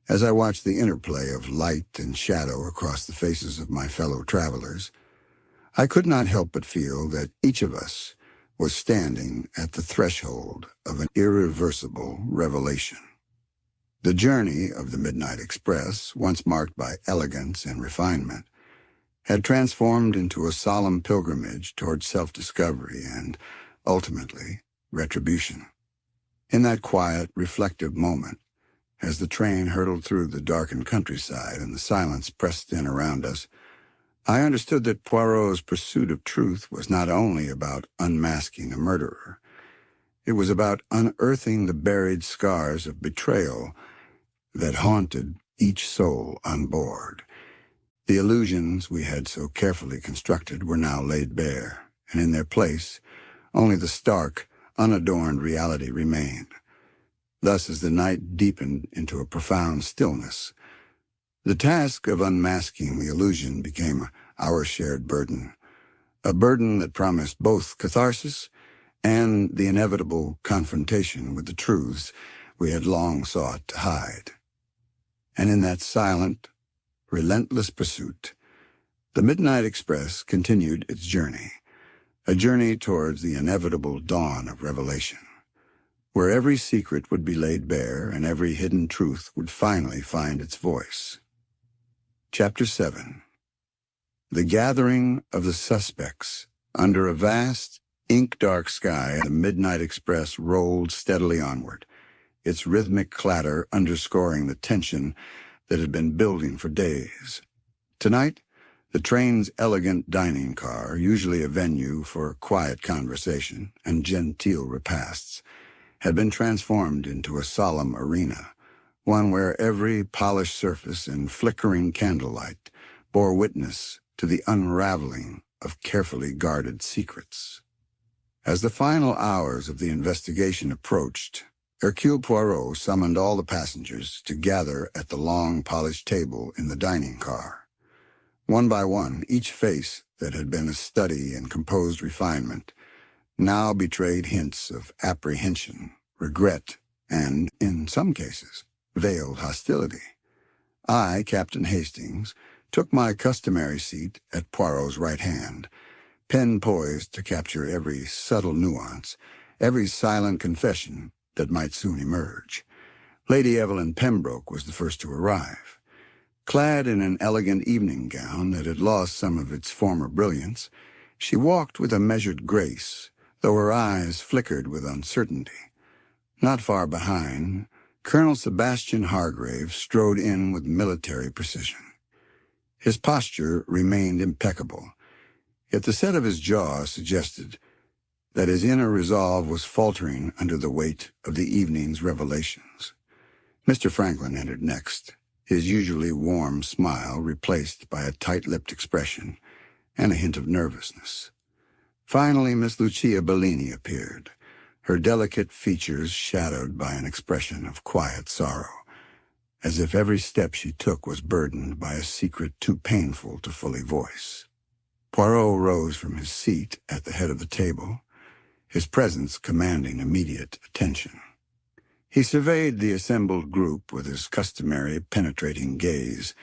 Speaker 2: As I watched the interplay of light and shadow across the faces of my fellow travelers, I could not help but feel that each of us was standing at the threshold of an irreversible revelation. The journey of the Midnight Express, once marked by elegance and refinement, had transformed into a solemn pilgrimage toward self-discovery and, ultimately, retribution. In that quiet, reflective moment, as the train hurtled through the darkened countryside and the silence pressed in around us, I understood that Poirot's pursuit of truth was not only about unmasking a murderer. It was about unearthing the buried scars of betrayal that haunted each soul on board. The illusions we had so carefully constructed were now laid bare, and in their place, only the stark, unadorned reality remained. Thus, as the night deepened into a profound stillness, the task of unmasking the illusion became our shared burden, a burden that promised both catharsis and the inevitable confrontation with the truths we had long sought to hide. And in that silent, relentless pursuit, the Midnight Express continued its journey, a journey towards the inevitable dawn of revelation, where every secret would be laid bare and every hidden truth would finally find its voice. Chapter 7. The gathering of the suspects. Under a vast, ink-dark sky, the Midnight Express rolled steadily onward, its rhythmic clatter underscoring the tension that had been building for days. Tonight, the train's elegant dining car, usually a venue for quiet conversation and genteel repasts, had been transformed into a solemn arena, one where every polished surface and flickering candlelight bore witness to the unraveling of carefully guarded secrets. As the final hours of the investigation approached, Hercule Poirot summoned all the passengers to gather at the long, polished table in the dining car. One by one, each face that had been a study in composed refinement now betrayed hints of apprehension, regret, and, in some cases, veiled hostility. I, Captain Hastings, took my customary seat at Poirot's right hand, pen poised to capture every subtle nuance, every silent confession that might soon emerge. Lady Evelyn Pembroke was the first to arrive. Clad in an elegant evening gown that had lost some of its former brilliance, she walked with a measured grace, though her eyes flickered with uncertainty. Not far behind, Colonel Sebastian Hargrave strode in with military precision. His posture remained impeccable, yet the set of his jaw suggested that his inner resolve was faltering under the weight of the evening's revelations. Mr. Franklin entered next, his usually warm smile replaced by a tight-lipped expression and a hint of nervousness. Finally, Miss Lucia Bellini appeared, her delicate features shadowed by an expression of quiet sorrow, as if every step she took was burdened by a secret too painful to fully voice. Poirot rose from his seat at the head of the table, his presence commanding immediate attention. He surveyed the assembled group with his customary penetrating gaze,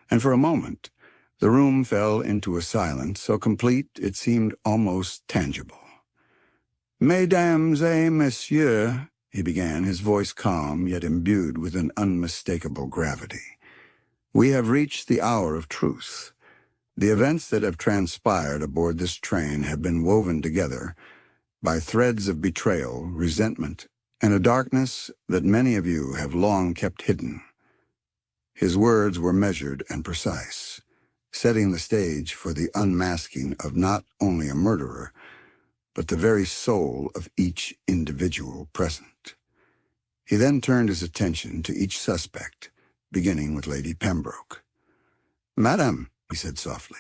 Speaker 2: and for a moment the room fell into a silence so complete it seemed almost tangible. "Mesdames et messieurs," he began, his voice calm yet imbued with an unmistakable gravity, "we have reached the hour of truth. The events that have transpired aboard this train have been woven together by threads of betrayal, resentment, and a darkness that many of you have long kept hidden." His words were measured and precise, setting the stage for the unmasking of not only a murderer, but the very soul of each individual present. He then turned his attention to each suspect, beginning with Lady Pembroke. "Madam," he said softly,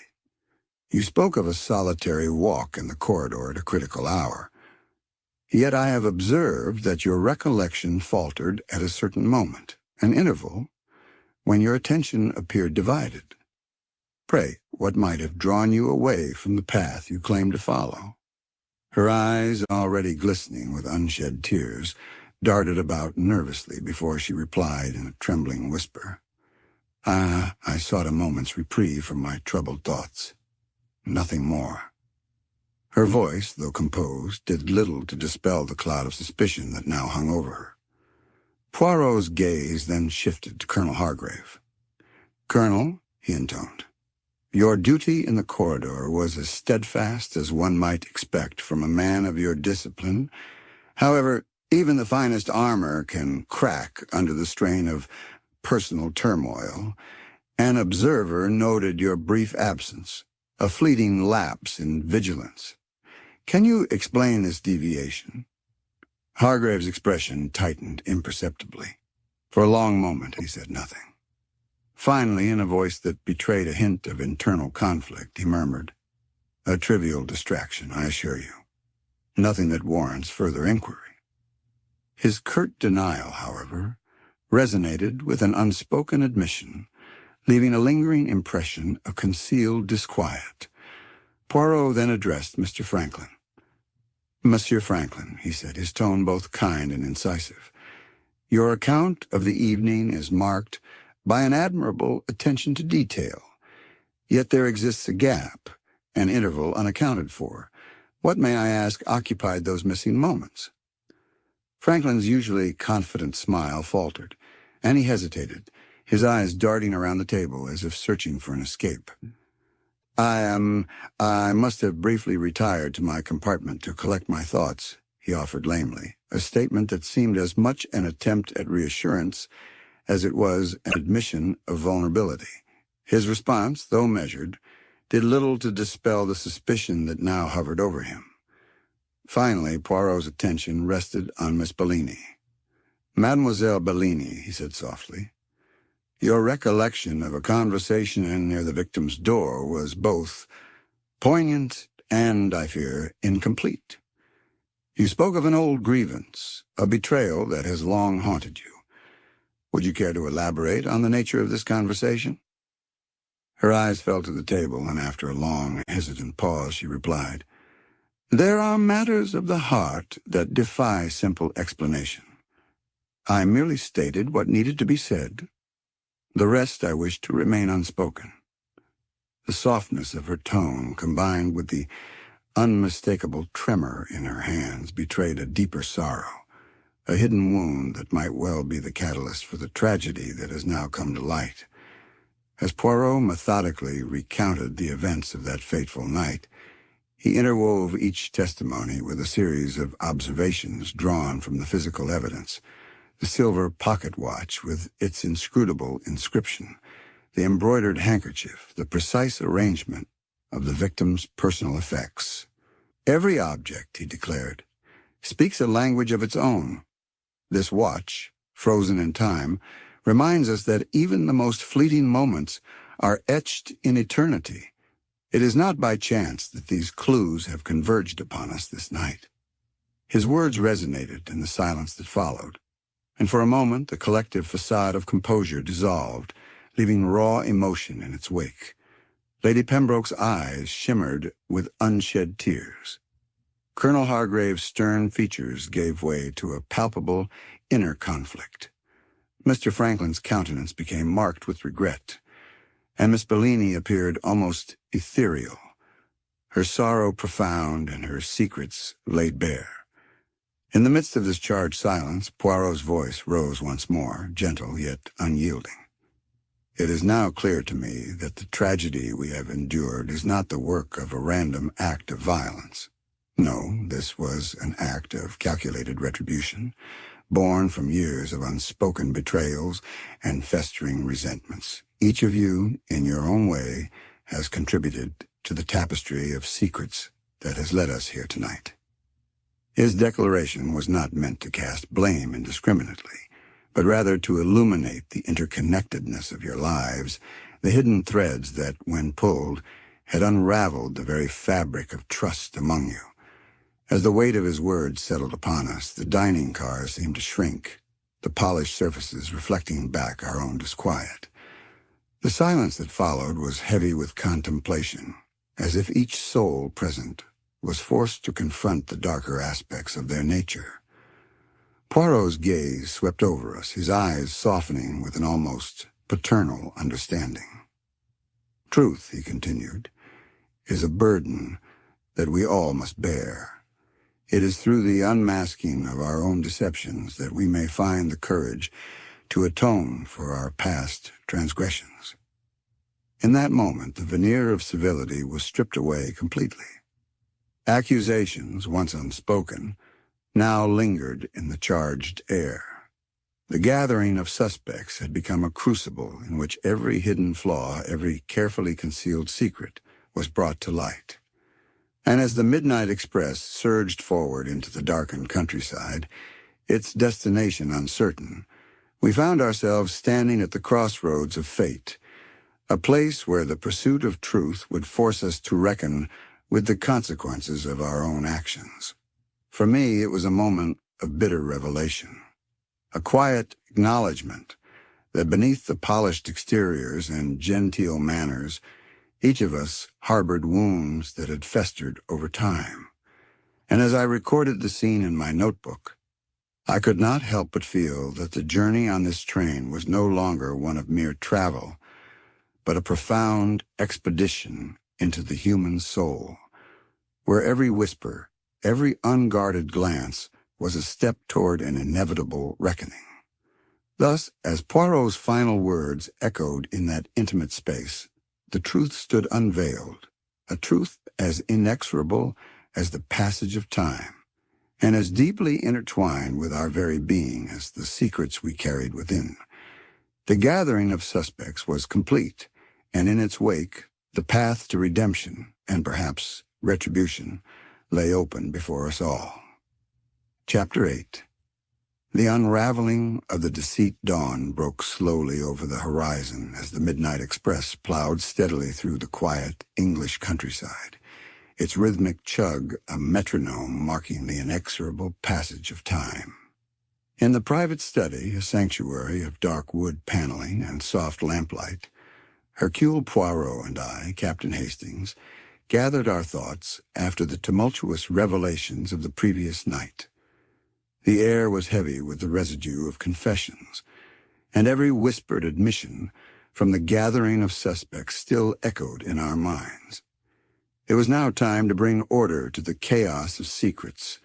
Speaker 2: "you spoke of a solitary walk in the corridor at a critical hour. Yet I have observed that your recollection faltered at a certain moment, an interval, when your attention appeared divided. Pray, what might have drawn you away from the path you claim to follow?" Her eyes, already glistening with unshed tears, darted about nervously before she replied in a trembling whisper. I sought a moment's reprieve from my troubled thoughts. Nothing more." Her voice, though composed, did little to dispel the cloud of suspicion that now hung over her. Poirot's gaze then shifted to Colonel Hargrave. "Colonel," he intoned, "your duty in the corridor was as steadfast as one might expect from a man of your discipline. However, even the finest armor can crack under the strain of personal turmoil. An observer noted your brief absence, a fleeting lapse in vigilance. Can you explain this deviation?" Hargrave's expression tightened imperceptibly. For a long moment he said nothing. Finally, in a voice that betrayed a hint of internal conflict, he murmured, "A trivial distraction, I assure you. Nothing that warrants further inquiry." His curt denial, however, resonated with an unspoken admission, leaving a lingering impression of concealed disquiet. Poirot then addressed Mr. Franklin. "Monsieur Franklin," he said, his tone both kind and incisive, "your account of the evening is marked by an admirable attention to detail. Yet there exists a gap, an interval unaccounted for. What, may I ask, occupied those missing moments?" Franklin's usually confident smile faltered, and he hesitated, his eyes darting around the table as if searching for an escape. I must have briefly retired to my compartment to collect my thoughts," he offered lamely, a statement that seemed as much an attempt at reassurance as it was an admission of vulnerability. His response, though measured, did little to dispel the suspicion that now hovered over him. Finally, Poirot's attention rested on Miss Bellini. "Mademoiselle Bellini," he said softly, "your recollection of a conversation near the victim's door was both poignant and, I fear, incomplete. You spoke of an old grievance, a betrayal that has long haunted you. Would you care to elaborate on the nature of this conversation?" Her eyes fell to the table, and after a long, hesitant pause, she replied, "There are matters of the heart that defy simple explanation. I merely stated what needed to be said. The rest I wish to remain unspoken." The softness of her tone, combined with the unmistakable tremor in her hands, betrayed a deeper sorrow, a hidden wound that might well be the catalyst for the tragedy that has now come to light. As Poirot methodically recounted the events of that fateful night, he interwove each testimony with a series of observations drawn from the physical evidence, the silver pocket watch with its inscrutable inscription, the embroidered handkerchief, the precise arrangement of the victim's personal effects. Every object, he declared, speaks a language of its own. This watch, frozen in time, reminds us that even the most fleeting moments are etched in eternity. It is not by chance that these clues have converged upon us this night. His words resonated in the silence that followed, and for a moment the collective facade of composure dissolved, leaving raw emotion in its wake. Lady Pembroke's eyes shimmered with unshed tears. Colonel Hargrave's stern features gave way to a palpable inner conflict. Mr. Franklin's countenance became marked with regret, and Miss Bellini appeared almost ethereal, her sorrow profound and her secrets laid bare. In the midst of this charged silence, Poirot's voice rose once more, gentle yet unyielding. It is now clear to me that the tragedy we have endured is not the work of a random act of violence. No, this was an act of calculated retribution, born from years of unspoken betrayals and festering resentments. Each of you, in your own way, has contributed to the tapestry of secrets that has led us here tonight. His declaration was not meant to cast blame indiscriminately, but rather to illuminate the interconnectedness of your lives, the hidden threads that, when pulled, had unraveled the very fabric of trust among you. As the weight of his words settled upon us, the dining car seemed to shrink, the polished surfaces reflecting back our own disquiet. The silence that followed was heavy with contemplation, as if each soul present was forced to confront the darker aspects of their nature. Poirot's gaze swept over us, his eyes softening with an almost paternal understanding. Truth, he continued, is a burden that we all must bear. It is through the unmasking of our own deceptions that we may find the courage to atone for our past transgressions. In that moment, the veneer of civility was stripped away completely. Accusations, once unspoken, now lingered in the charged air. The gathering of suspects had become a crucible in which every hidden flaw, every carefully concealed secret was brought to light. And as the midnight express surged forward into the darkened countryside, its destination uncertain, we found ourselves standing at the crossroads of fate, a place where the pursuit of truth would force us to reckon with the consequences of our own actions. For me, it was a moment of bitter revelation, a quiet acknowledgement that beneath the polished exteriors and genteel manners, each of us harbored wounds that had festered over time. And as I recorded the scene in my notebook, I could not help but feel that the journey on this train was no longer one of mere travel, but a profound expedition into the human soul, where every whisper, every unguarded glance was a step toward an inevitable reckoning. Thus, as Poirot's final words echoed in that intimate space, the truth stood unveiled, a truth as inexorable as the passage of time, and as deeply intertwined with our very being as the secrets we carried within. The gathering of suspects was complete, and in its wake, the path to redemption, and perhaps retribution, lay open before us all. Chapter 8. The unraveling of the deceit dawn broke slowly over the horizon as the midnight express plowed steadily through the quiet English countryside, its rhythmic chug a metronome marking the inexorable passage of time. In the private study, a sanctuary of dark wood paneling and soft lamplight, Hercule Poirot and I, Captain Hastings, gathered our thoughts after the tumultuous revelations of the previous night. The air was heavy with the residue of confessions, and every whispered admission from the gathering of suspects still echoed in our minds. It was now time to bring order to the chaos of secrets,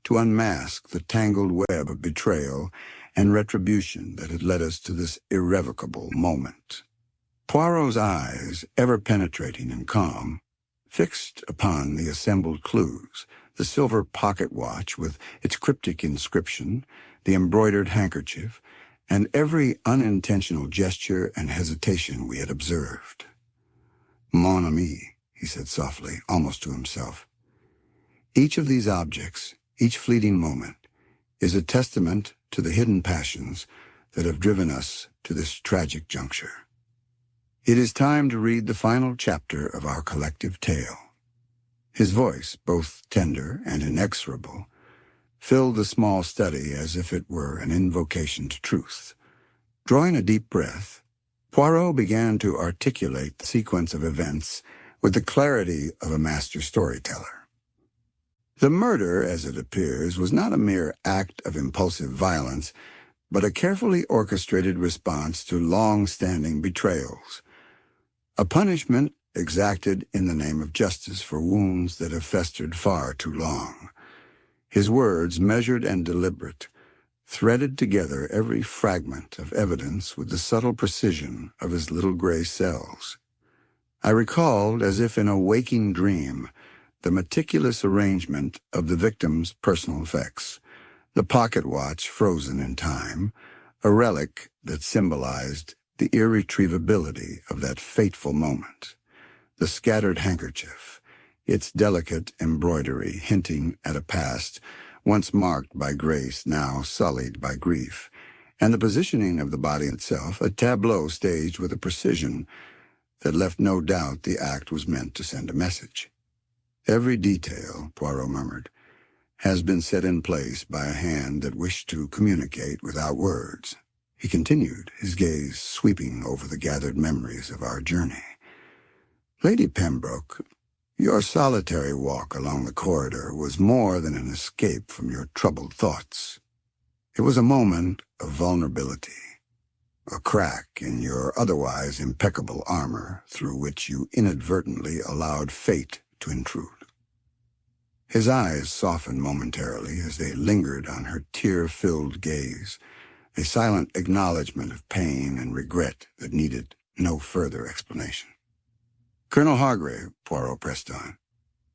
Speaker 2: to unmask the tangled web of betrayal and retribution that had led us to this irrevocable moment. Poirot's eyes, ever penetrating and calm, Fixed upon the assembled clues, the silver pocket watch with its cryptic inscription, the embroidered handkerchief, and every unintentional gesture and hesitation we had observed. "Mon ami," he said softly, almost to himself. Each of these objects, each fleeting moment, is a testament to the hidden passions that have driven us to this tragic juncture. It is time to read the final chapter of our collective tale. His voice, both tender and inexorable, filled the small study as if it were an invocation to truth. Drawing a deep breath, Poirot began to articulate the sequence of events with the clarity of a master storyteller. The murder, as it appears, was not a mere act of impulsive violence, but a carefully orchestrated response to long-standing betrayals. A punishment exacted in the name of justice for wounds that have festered far too long. His words, measured and deliberate, threaded together every fragment of evidence with the subtle precision of his little gray cells. I recalled, as if in a waking dream, the meticulous arrangement of the victim's personal effects, the pocket watch frozen in time, a relic that symbolized the irretrievability of that fateful moment, the scattered handkerchief, its delicate embroidery hinting at a past once marked by grace, now sullied by grief, and the positioning of the body itself, a tableau staged with a precision that left no doubt the act was meant to send a message. "Every detail," Poirot murmured, "has been set in place by a hand that wished to communicate without words." He continued, his gaze sweeping over the gathered memories of our journey. "Lady Pembroke, your solitary walk along the corridor was more than an escape from your troubled thoughts. It was a moment of vulnerability, a crack in your otherwise impeccable armor through which you inadvertently allowed fate to intrude." His eyes softened momentarily as they lingered on her tear-filled gaze, a silent acknowledgment of pain and regret that needed no further explanation. "Colonel Hargrave," Poirot pressed on,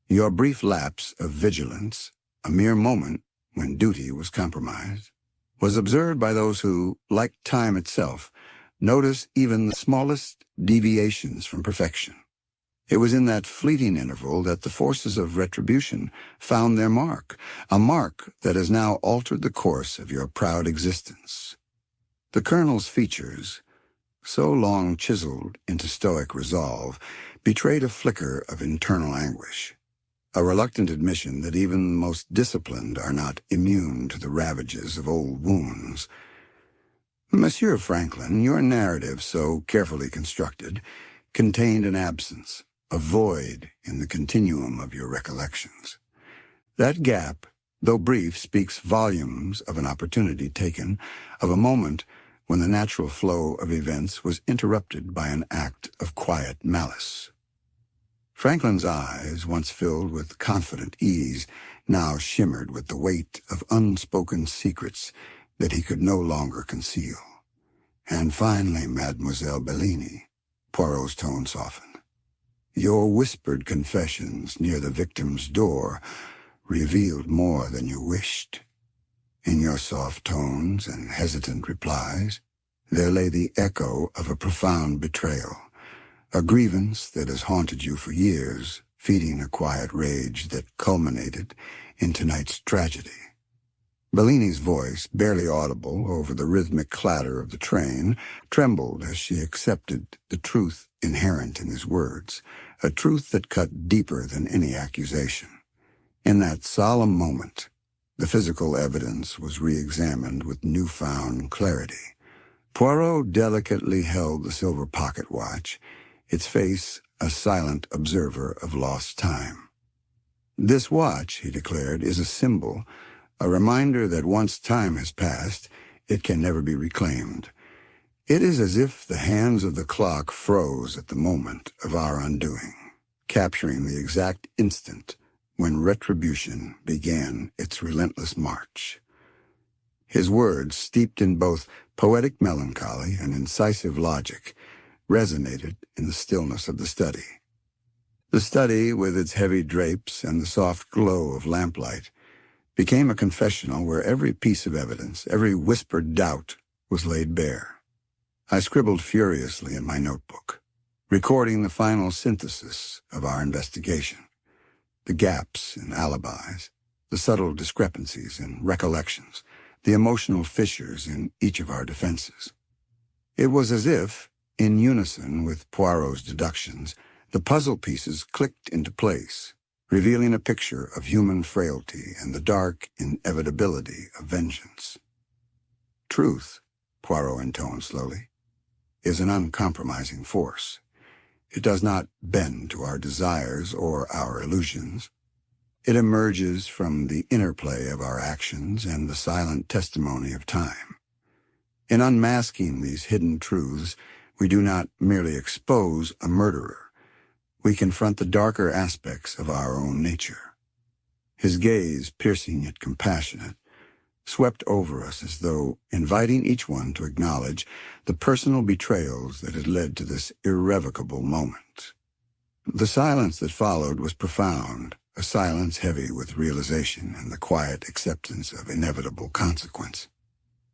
Speaker 2: "your brief lapse of vigilance, a mere moment when duty was compromised, was observed by those who, like time itself, notice even the smallest deviations from perfection. It was in that fleeting interval that the forces of retribution found their mark, a mark that has now altered the course of your proud existence." The colonel's features, so long chiseled into stoic resolve, betrayed a flicker of internal anguish, a reluctant admission that even the most disciplined are not immune to the ravages of old wounds. "Monsieur Franklin, your narrative, so carefully constructed, contained an absence, a void in the continuum of your recollections. That gap, though brief, speaks volumes of an opportunity taken, of a moment when the natural flow of events was interrupted by an act of quiet malice." Franklin's eyes, once filled with confident ease, now shimmered with the weight of unspoken secrets that he could no longer conceal. "And finally, Mademoiselle Bellini," Poirot's tone softened, "your whispered confessions near the victim's door revealed more than you wished. In your soft tones and hesitant replies, there lay the echo of a profound betrayal, a grievance that has haunted you for years, feeding a quiet rage that culminated in tonight's tragedy." Bellini's voice, barely audible over the rhythmic clatter of the train, trembled as she accepted the truth inherent in his words, a truth that cut deeper than any accusation. In that solemn moment, the physical evidence was re-examined with newfound clarity. Poirot delicately held the silver pocket watch, its face a silent observer of lost time. "This watch," he declared, "is a symbol, a reminder that once time has passed, it can never be reclaimed. It is as if the hands of the clock froze at the moment of our undoing, capturing the exact instant when retribution began its relentless march." His words, steeped in both poetic melancholy and incisive logic, resonated in the stillness of the study. The study, with its heavy drapes and the soft glow of lamplight, became a confessional where every piece of evidence, every whispered doubt, was laid bare. I scribbled furiously in my notebook, recording the final synthesis of our investigation, the gaps in alibis, the subtle discrepancies in recollections, the emotional fissures in each of our defenses. It was as if, in unison with Poirot's deductions, the puzzle pieces clicked into place, revealing a picture of human frailty and the dark inevitability of vengeance. Truth, Poirot intoned slowly, is an uncompromising force. It does not bend to our desires or our illusions. It emerges from the interplay of our actions and the silent testimony of time. In unmasking these hidden truths, we do not merely expose a murderer. We confront the darker aspects of our own nature. His gaze, piercing yet compassionate, swept over us as though inviting each one to acknowledge the personal betrayals that had led to this irrevocable moment. The silence that followed was profound, a silence heavy with realization and the quiet acceptance of inevitable consequence.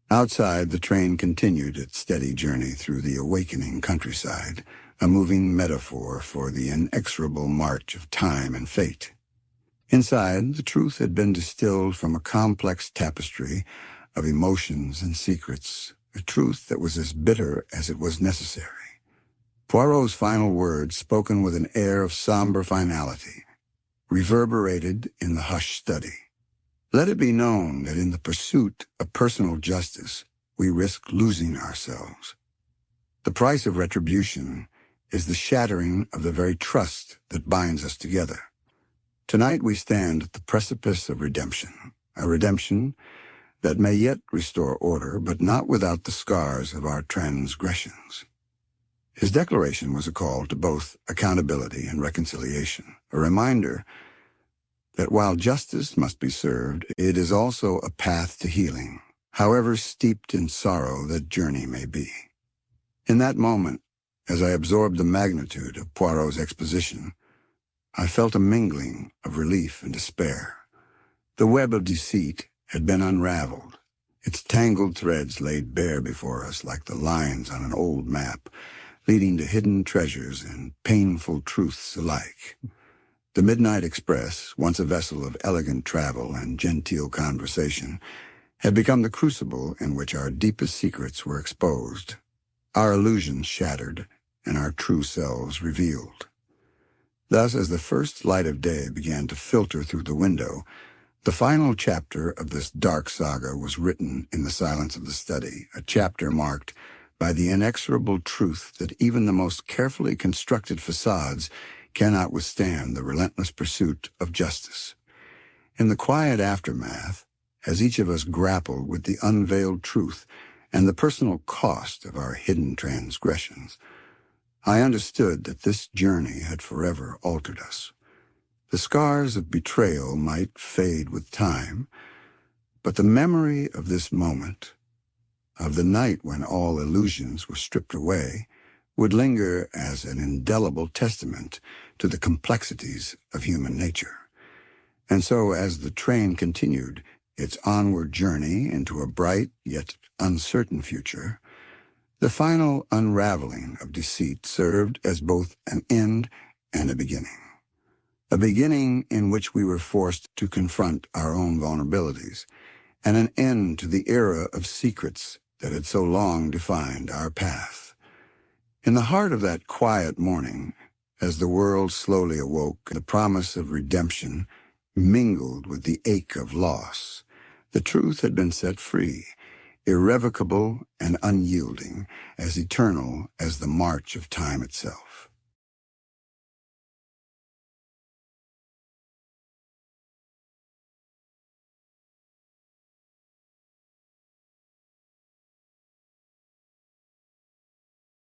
Speaker 2: Outside, the train continued its steady journey through the awakening countryside, a moving metaphor for the inexorable march of time and fate. Inside, the truth had been distilled from a complex tapestry of emotions and secrets, a truth that was as bitter as it was necessary. Poirot's final words, spoken with an air of somber finality, reverberated in the hushed study. Let it be known that in the pursuit of personal justice, we risk losing ourselves. The price of retribution is the shattering of the very trust that binds us together. Tonight we stand at the precipice of redemption, a redemption that may yet restore order, but not without the scars of our transgressions. His declaration was a call to both accountability and reconciliation, a reminder that while justice must be served, it is also a path to healing, however steeped in sorrow that journey may be. In that moment, as I absorbed the magnitude of Poirot's exposition, I felt a mingling of relief and despair. The web of deceit had been unraveled, its tangled threads laid bare before us like the lines on an old map, leading to hidden treasures and painful truths alike. The Midnight Express, once a vessel of elegant travel and genteel conversation, had become the crucible in which our deepest secrets were exposed, our illusions shattered, and our true selves revealed. Thus, as the first light of day began to filter through the window, the final chapter of this dark saga was written in the silence of the study, a chapter marked by the inexorable truth that even the most carefully constructed facades cannot withstand the relentless pursuit of justice. In the quiet aftermath, as each of us grappled with the unveiled truth and the personal cost of our hidden transgressions, I understood that this journey had forever altered us. The scars of betrayal might fade with time, but the memory of this moment, of the night when all illusions were stripped away, would linger as an indelible testament to the complexities of human nature. And so, as the train continued its onward journey into a bright yet uncertain future, the final unraveling of deceit served as both an end and a beginning in which we were forced to confront our own vulnerabilities, and an end to the era of secrets that had so long defined our path. In the heart of that quiet morning, as the world slowly awoke, the promise of redemption mingled with the ache of loss. The truth had been set free, irrevocable and unyielding, as eternal as the march of time itself.